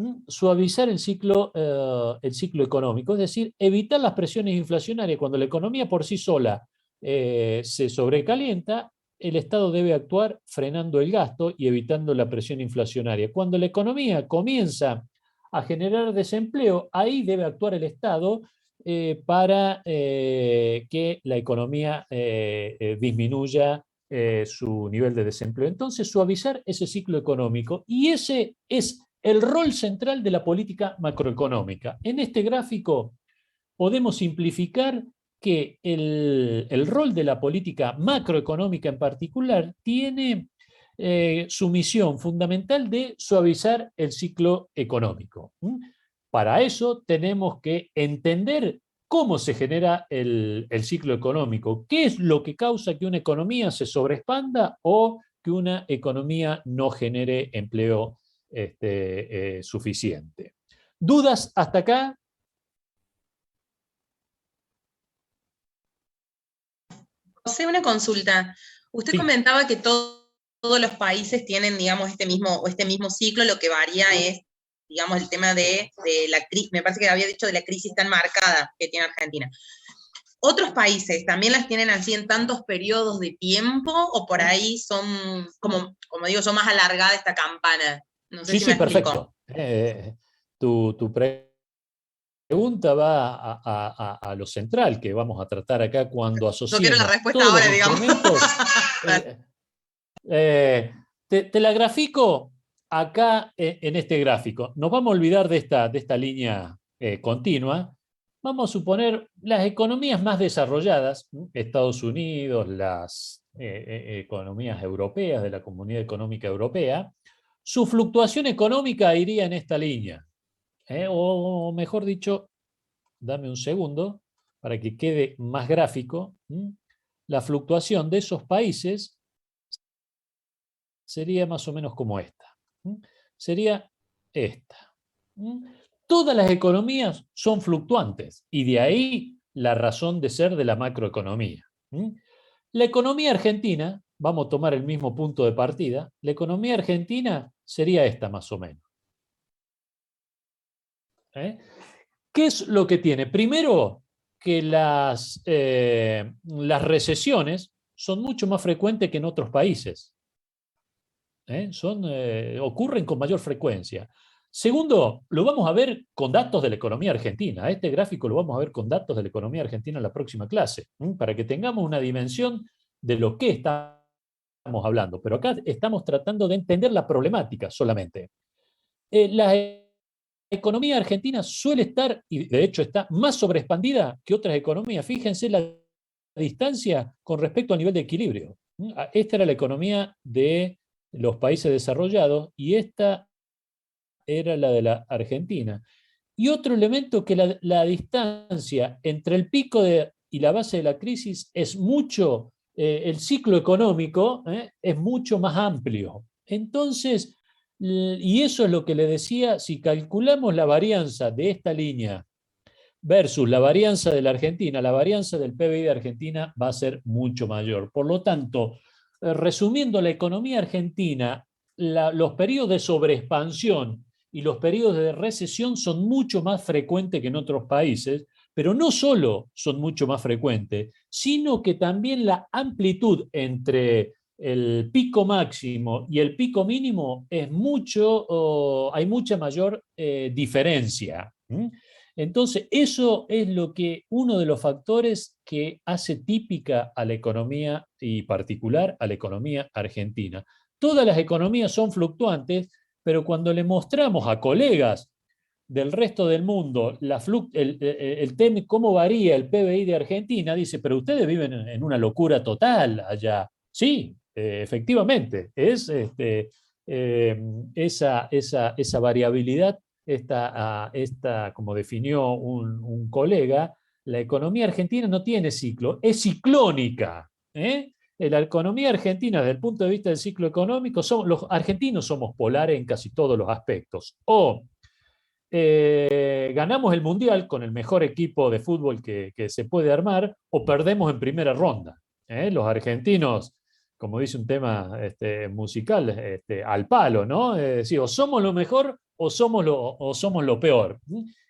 económico, es decir, evitar las presiones inflacionarias. Cuando la economía por sí sola se sobrecalienta, el Estado debe actuar frenando el gasto y evitando la presión inflacionaria. Cuando la economía comienza a generar desempleo, ahí debe actuar el Estado para que la economía disminuya su nivel de desempleo. Entonces, suavizar ese ciclo económico, y ese es el rol central de la política macroeconómica. En este gráfico podemos simplificar que el rol de la política macroeconómica en particular tiene su misión fundamental de suavizar el ciclo económico. Para eso tenemos que entender cómo se genera el ciclo económico, qué es lo que causa que una economía se sobreexpanda o que una economía no genere empleo suficiente. ¿Dudas hasta acá? José, una consulta. Usted Sí. comentaba que todos los países tienen, digamos, este mismo ciclo, lo que varía es, digamos, el tema de la crisis, me parece que había dicho de la crisis tan marcada que tiene Argentina. ¿Otros países también las tienen así en tantos periodos de tiempo o por ahí son, como digo, son más alargada esta campana? No sé si me explico. Perfecto. Tu pregunta va a lo central que vamos a tratar acá cuando No quiero la asociemos respuesta todos ahora, los digamos. instrumentos. Te la grafico acá en este gráfico. Nos vamos a olvidar de esta línea continua. Vamos a suponer las economías más desarrolladas, Estados Unidos, las economías europeas de la Comunidad Económica Europea, su fluctuación económica iría en esta línea. O mejor dicho, dame un segundo para que quede más gráfico. La fluctuación de esos países sería más o menos como esta. Sería esta. Todas las economías son fluctuantes y de ahí la razón de ser de la macroeconomía. La economía argentina, vamos a tomar el mismo punto de partida, la economía argentina sería esta más o menos. ¿Qué es lo que tiene? Primero, que las recesiones son mucho más frecuentes que en otros países. Ocurren con mayor frecuencia. Segundo, lo vamos a ver con datos de la economía argentina. Este gráfico lo vamos a ver con datos de la economía argentina en la próxima clase, para que tengamos una dimensión de lo que estamos hablando. Pero acá estamos tratando de entender la problemática solamente. La economía argentina suele estar, y de hecho está más sobreexpandida que otras economías. Fíjense la distancia con respecto al nivel de equilibrio. Esta era la economía de los países desarrollados y esta era la de la Argentina. Y otro elemento que la distancia entre el pico y la base de la crisis es mucho, el ciclo económico es mucho más amplio. Entonces, y eso es lo que le decía, si calculamos la varianza de esta línea versus la varianza de la Argentina, la varianza del PBI de Argentina va a ser mucho mayor. Por lo tanto, resumiendo, la economía argentina, los periodos de sobreexpansión y los periodos de recesión son mucho más frecuentes que en otros países, pero no solo son mucho más frecuentes, sino que también la amplitud entre el pico máximo y el pico mínimo es hay mucha mayor diferencia. Entonces, eso es uno de los factores que hace típica a la economía y particular a la economía argentina. Todas las economías son fluctuantes, pero cuando le mostramos a colegas del resto del mundo el tema, cómo varía el PBI de Argentina, dice, pero ustedes viven en una locura total allá. Sí, efectivamente, es esa variabilidad, como definió un colega, la economía argentina no tiene ciclo, es ciclónica. La economía argentina, desde el punto de vista del ciclo económico, los argentinos somos polares en casi todos los aspectos. O ganamos el mundial con el mejor equipo de fútbol que se puede armar, o perdemos en primera ronda. Los argentinos, como dice un tema musical, al palo, ¿no? Es decir, o somos lo mejor o somos lo peor.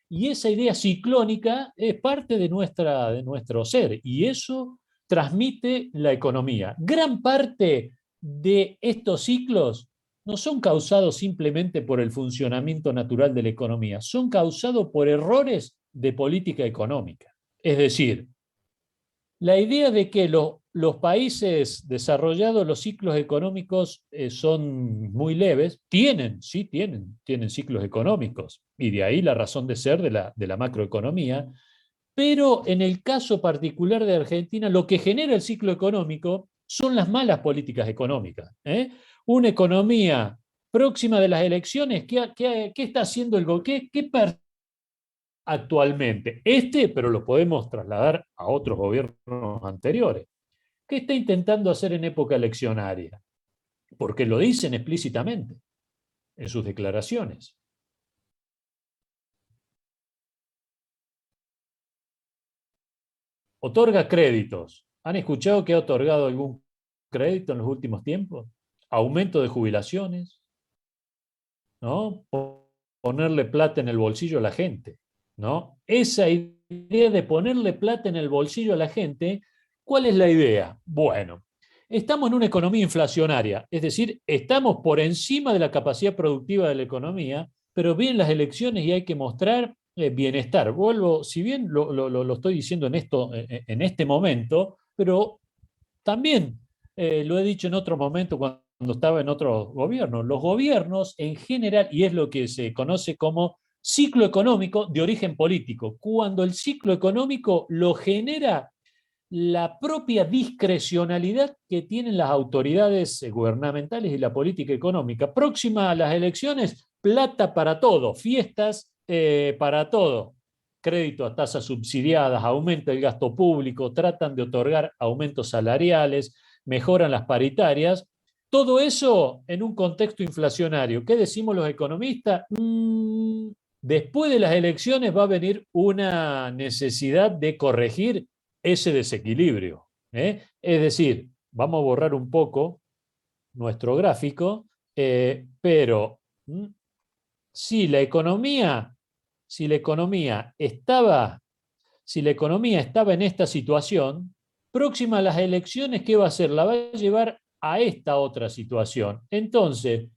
Y esa idea ciclónica es parte de nuestro ser, y eso transmite la economía. Gran parte de estos ciclos no son causados simplemente por el funcionamiento natural de la economía, son causados por errores de política económica. Es decir, la idea de que los países desarrollados, los ciclos económicos son muy leves, tienen ciclos económicos, y de ahí la razón de ser de la macroeconomía, pero en el caso particular de Argentina, lo que genera el ciclo económico son las malas políticas económicas. Una economía próxima de las elecciones, ¿qué está haciendo el gobierno? ¿Qué actualmente? Pero lo podemos trasladar a otros gobiernos anteriores. ¿Qué está intentando hacer en época eleccionaria? Porque lo dicen explícitamente en sus declaraciones. Otorga créditos. ¿Han escuchado que ha otorgado algún crédito en los últimos tiempos? Aumento de jubilaciones, ¿no? Ponerle plata en el bolsillo a la gente, ¿no? Esa idea de ponerle plata en el bolsillo a la gente, ¿cuál es la idea? Bueno, estamos en una economía inflacionaria, es decir, estamos por encima de la capacidad productiva de la economía, pero vienen las elecciones y hay que mostrar bienestar. Vuelvo, si bien lo estoy diciendo en este momento, pero también lo he dicho en otro momento cuando estaba en otros gobiernos. Los gobiernos en general, y es lo que se conoce como ciclo económico de origen político, cuando el ciclo económico lo genera la propia discrecionalidad que tienen las autoridades gubernamentales y la política económica. Próxima a las elecciones, plata para todo, fiestas para todo, crédito a tasas subsidiadas, aumenta el gasto público, tratan de otorgar aumentos salariales, mejoran las paritarias. Todo eso en un contexto inflacionario. ¿Qué decimos los economistas? Después de las elecciones va a venir una necesidad de corregir ese desequilibrio. Es decir, vamos a borrar un poco nuestro gráfico, pero si la economía estaba si la economía estaba en esta situación, próxima a las elecciones, ¿qué va a hacer? La va a llevar a esta otra situación. Entonces,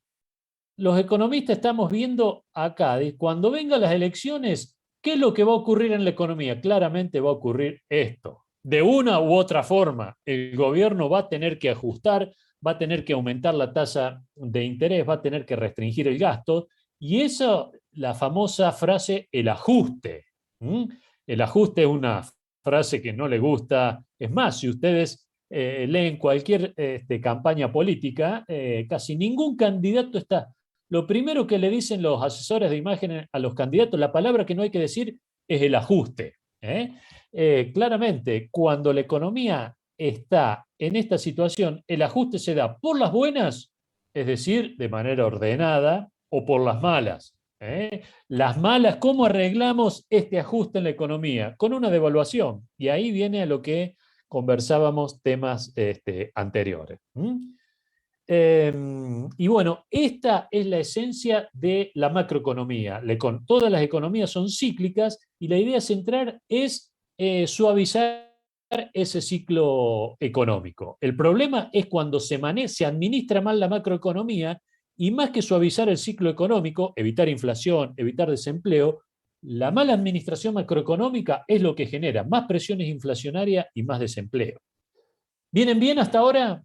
los economistas estamos viendo acá, cuando vengan las elecciones, ¿qué es lo que va a ocurrir en la economía? Claramente va a ocurrir esto. De una u otra forma, el gobierno va a tener que ajustar, va a tener que aumentar la tasa de interés, va a tener que restringir el gasto, y eso, la famosa frase, el ajuste. El ajuste es una frase que no le gusta. Es más, si ustedes leen cualquier campaña política, casi ningún candidato está. Lo primero que le dicen los asesores de imagen a los candidatos, la palabra que no hay que decir es el ajuste. Claramente, cuando la economía está en esta situación, el ajuste se da por las buenas, es decir, de manera ordenada, o por las malas. Las malas, ¿cómo arreglamos este ajuste en la economía? Con una devaluación. Y ahí viene a lo que conversábamos temas anteriores. Y bueno, esta es la esencia de la macroeconomía. Todas las economías son cíclicas y la idea central es suavizar ese ciclo económico. El problema es cuando se administra mal la macroeconomía, y más que suavizar el ciclo económico, evitar inflación, evitar desempleo, la mala administración macroeconómica es lo que genera más presiones inflacionarias y más desempleo. ¿Vienen bien hasta ahora?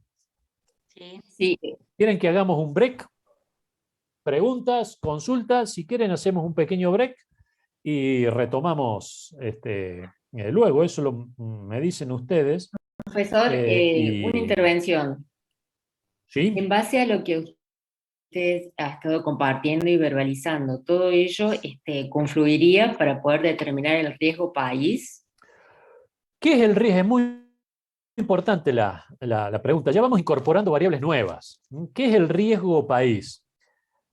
Sí. ¿Quieren que hagamos un break? Preguntas, consultas. Si quieren, hacemos un pequeño break y retomamos luego. Eso me dicen ustedes. Profesor, una intervención. ¿Sí? En base a lo que usted ha estado compartiendo y verbalizando, ¿todo ello confluiría para poder determinar el riesgo país? ¿Qué es el riesgo? Es muy importante la pregunta. Ya vamos incorporando variables nuevas. ¿Qué es el riesgo país?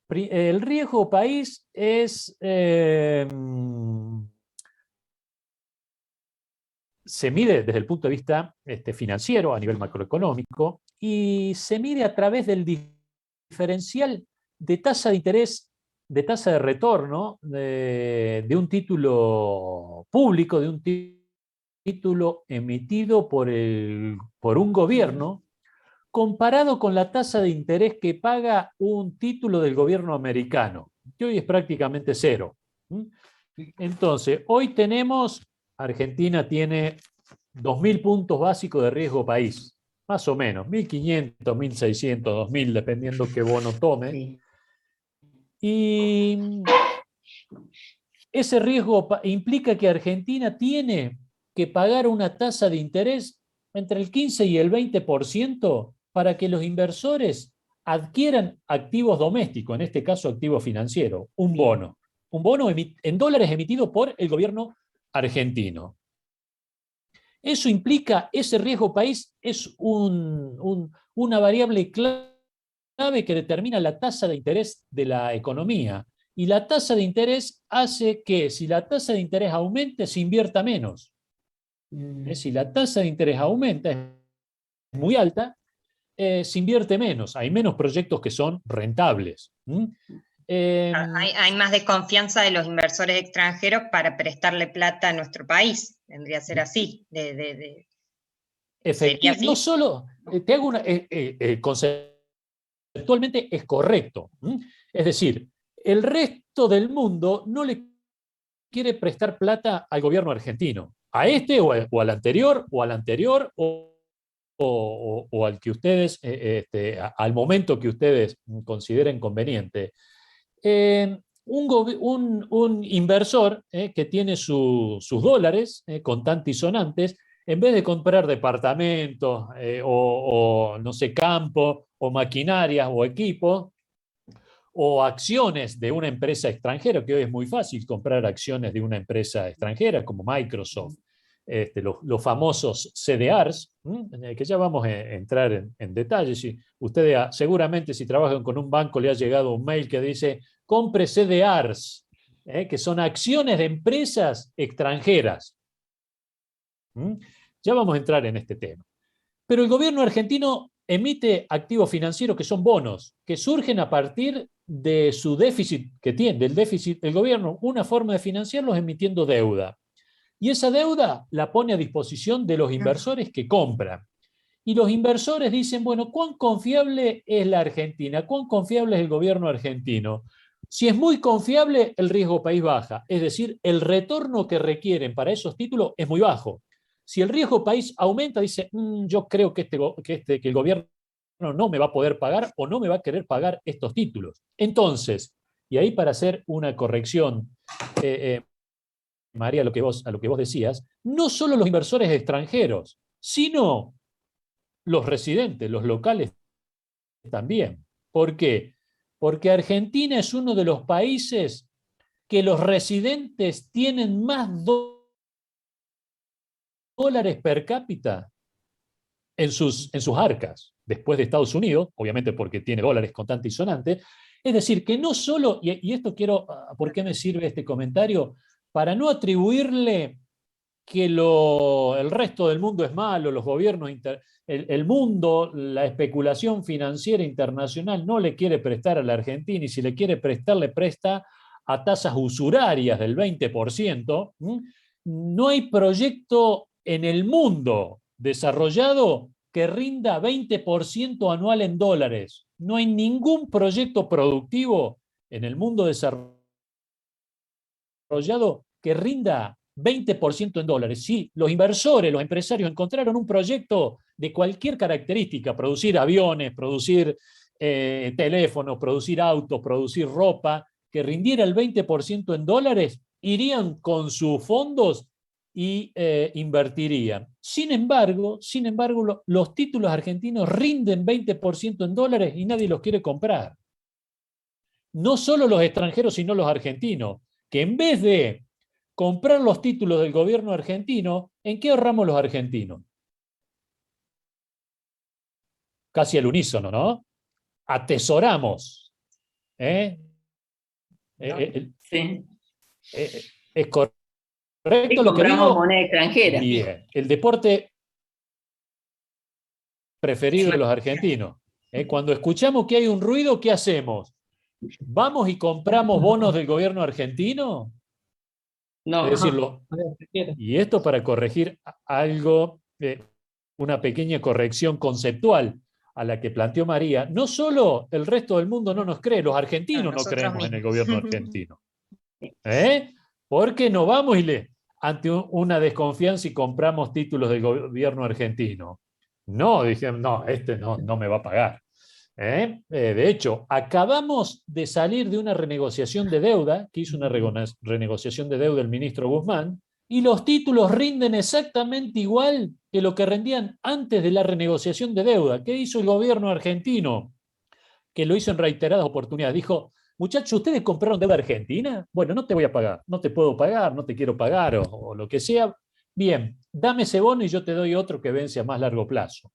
El riesgo país es... se mide desde el punto de vista financiero, a nivel macroeconómico, y se mide a través del diferencial de tasa de interés, de tasa de retorno de un título público, de un título emitido por un gobierno, comparado con la tasa de interés que paga un título del gobierno americano, que hoy es prácticamente cero. Entonces, hoy tenemos... Argentina tiene 2.000 puntos básicos de riesgo país, más o menos, 1.500, 1.600, 2.000, dependiendo qué bono tome. Sí. Y ese riesgo implica que Argentina tiene que pagar una tasa de interés entre el 15 y el 20% para que los inversores adquieran activos domésticos, en este caso activos financieros, un bono en dólares emitido por el gobierno argentino. Eso implica, ese riesgo país es una variable clave que determina la tasa de interés de la economía. Y la tasa de interés hace que, si la tasa de interés aumente, se invierta menos. Si la tasa de interés aumenta, es muy alta, se invierte menos. Hay menos proyectos que son rentables. Hay más desconfianza de los inversores extranjeros para prestarle plata a nuestro país. Tendría que ser así. Efectivamente, no solo, te hago conceptualmente es correcto. Es decir, el resto del mundo no le quiere prestar plata al gobierno argentino, a o al anterior, o al que ustedes, al momento que ustedes consideren conveniente. Un inversor que tiene sus dólares contantes y sonantes, en vez de comprar departamentos o no sé, campo o maquinarias o equipos o acciones de una empresa extranjera, que hoy es muy fácil comprar acciones de una empresa extranjera como Microsoft, los famosos CDRs, que ya vamos a entrar en detalle. Si ustedes seguramente, si trabajan con un banco, le ha llegado un mail que dice compre CDRs, que son acciones de empresas extranjeras. Ya vamos a entrar en este tema. Pero el gobierno argentino emite activos financieros que son bonos, que surgen a partir de su déficit que tiene, del déficit del gobierno, una forma de financiarlos emitiendo deuda. Y esa deuda la pone a disposición de los inversores que compran. Y los inversores dicen, bueno, ¿cuán confiable es la Argentina? ¿Cuán confiable es el gobierno argentino? Si es muy confiable, el riesgo país baja. Es decir, el retorno que requieren para esos títulos es muy bajo. Si el riesgo país aumenta, dice, yo creo que el gobierno no me va a poder pagar o no me va a querer pagar estos títulos. Entonces, y ahí para hacer una corrección, María, a lo que vos decías, no solo los inversores extranjeros, sino los residentes, los locales también. ¿Por qué? Porque Argentina es uno de los países que los residentes tienen más dólares per cápita en sus arcas, después de Estados Unidos, obviamente porque tiene dólares contante y sonante. Es decir, que no solo, y esto quiero, ¿por qué me sirve este comentario? Para no atribuirle que el resto del mundo es malo, los gobiernos, el mundo, la especulación financiera internacional no le quiere prestar a la Argentina, y si le quiere prestar, le presta a tasas usurarias del 20%. No hay proyecto en el mundo desarrollado que rinda 20% anual en dólares. No hay ningún proyecto productivo en el mundo desarrollado que rinda 20% en dólares. Sí, los inversores, los empresarios encontraron un proyecto de cualquier característica, producir aviones, producir teléfonos, producir autos, producir ropa, que rindiera el 20% en dólares, irían con sus fondos y invertirían. Sin embargo, los títulos argentinos rinden 20% en dólares y nadie los quiere comprar. No solo los extranjeros, sino los argentinos, que en vez de comprar los títulos del gobierno argentino, ¿en qué ahorramos los argentinos? Casi al unísono, ¿no? Atesoramos. Sí. ¿Es correcto Y lo que compramos digo? moneda extranjera. Bien. El deporte preferido de los argentinos. Cuando escuchamos que hay un ruido, ¿qué hacemos? ¿Vamos y compramos bonos del gobierno argentino? No. Es decirlo. Y esto para corregir algo, una pequeña corrección conceptual a la que planteó María. No solo el resto del mundo no nos cree, los argentinos no creemos en el gobierno argentino. Porque no vamos ante una desconfianza y compramos títulos del gobierno argentino. No, dijeron, no, este no me va a pagar. De hecho, acabamos de salir de una renegociación de deuda, que hizo una renegociación de deuda el ministro Guzmán, y los títulos rinden exactamente igual que lo que rendían antes de la renegociación de deuda. ¿Qué hizo el gobierno argentino? Que lo hizo en reiteradas oportunidades. Dijo, muchachos, ¿ustedes compraron deuda argentina? Bueno, no te voy a pagar, no te puedo pagar, no te quiero pagar, o lo que sea. Bien, dame ese bono y yo te doy otro que vence a más largo plazo.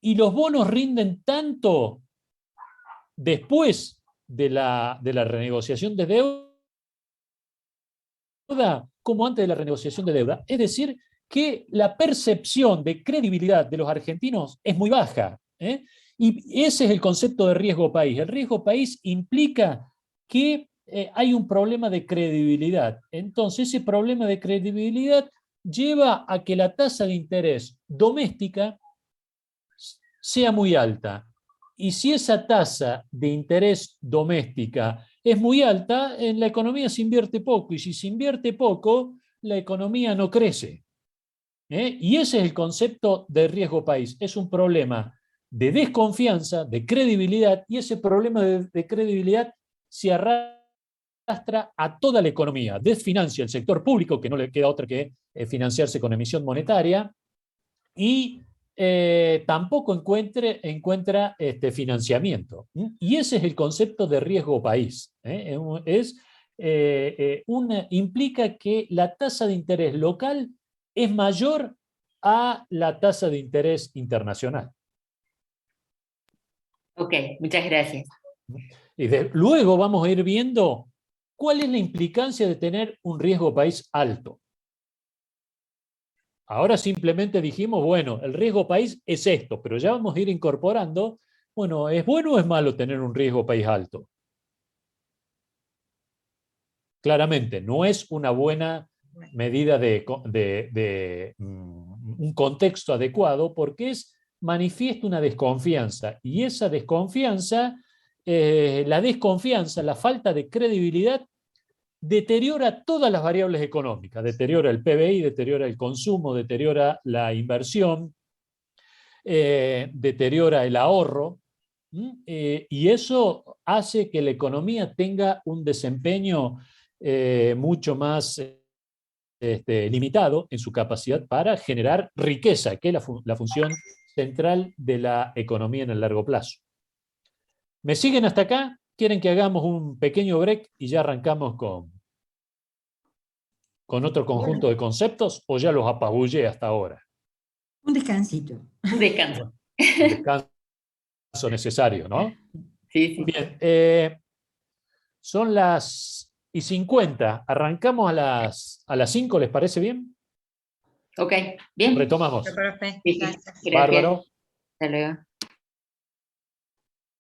Y los bonos rinden tanto después de la renegociación de deuda como antes de la renegociación de deuda. Es decir, que la percepción de credibilidad de los argentinos es muy baja. Y ese es el concepto de riesgo país. El riesgo país implica que hay un problema de credibilidad. Entonces, ese problema de credibilidad lleva a que la tasa de interés doméstica sea muy alta. Y si esa tasa de interés doméstica es muy alta, en la economía se invierte poco, y si se invierte poco, la economía no crece. Y ese es el concepto de riesgo país. Es un problema de desconfianza, de credibilidad, y ese problema de credibilidad se arrastra a toda la economía. Desfinancia el sector público, que no le queda otra que financiarse con emisión monetaria, y tampoco encuentra financiamiento. Y ese es el concepto de riesgo país. Implica que la tasa de interés local es mayor a la tasa de interés internacional. Ok, muchas gracias. Y luego vamos a ir viendo cuál es la implicancia de tener un riesgo país alto. Ahora simplemente dijimos, bueno, el riesgo país es esto, pero ya vamos a ir incorporando, bueno, ¿es bueno o es malo tener un riesgo país alto? Claramente, no es una buena medida de un contexto adecuado, porque manifiesta una desconfianza, y esa desconfianza, la falta de credibilidad, deteriora todas las variables económicas, deteriora el PBI, deteriora el consumo, deteriora la inversión, deteriora el ahorro, y eso hace que la economía tenga un desempeño mucho más limitado en su capacidad para generar riqueza, que es la función central de la economía en el largo plazo. ¿Me siguen hasta acá? ¿Quieren que hagamos un pequeño break y ya arrancamos con otro conjunto de conceptos, o ya los apabullé hasta ahora? Un descansito. Un descanso. Un descanso necesario, ¿no? Sí, sí. Bien, son las 50. Arrancamos a las 5, ¿les parece bien? Ok, bien. Retomamos. Profe, Sí, sí. gracias. Gracias. Bárbaro. Hasta luego.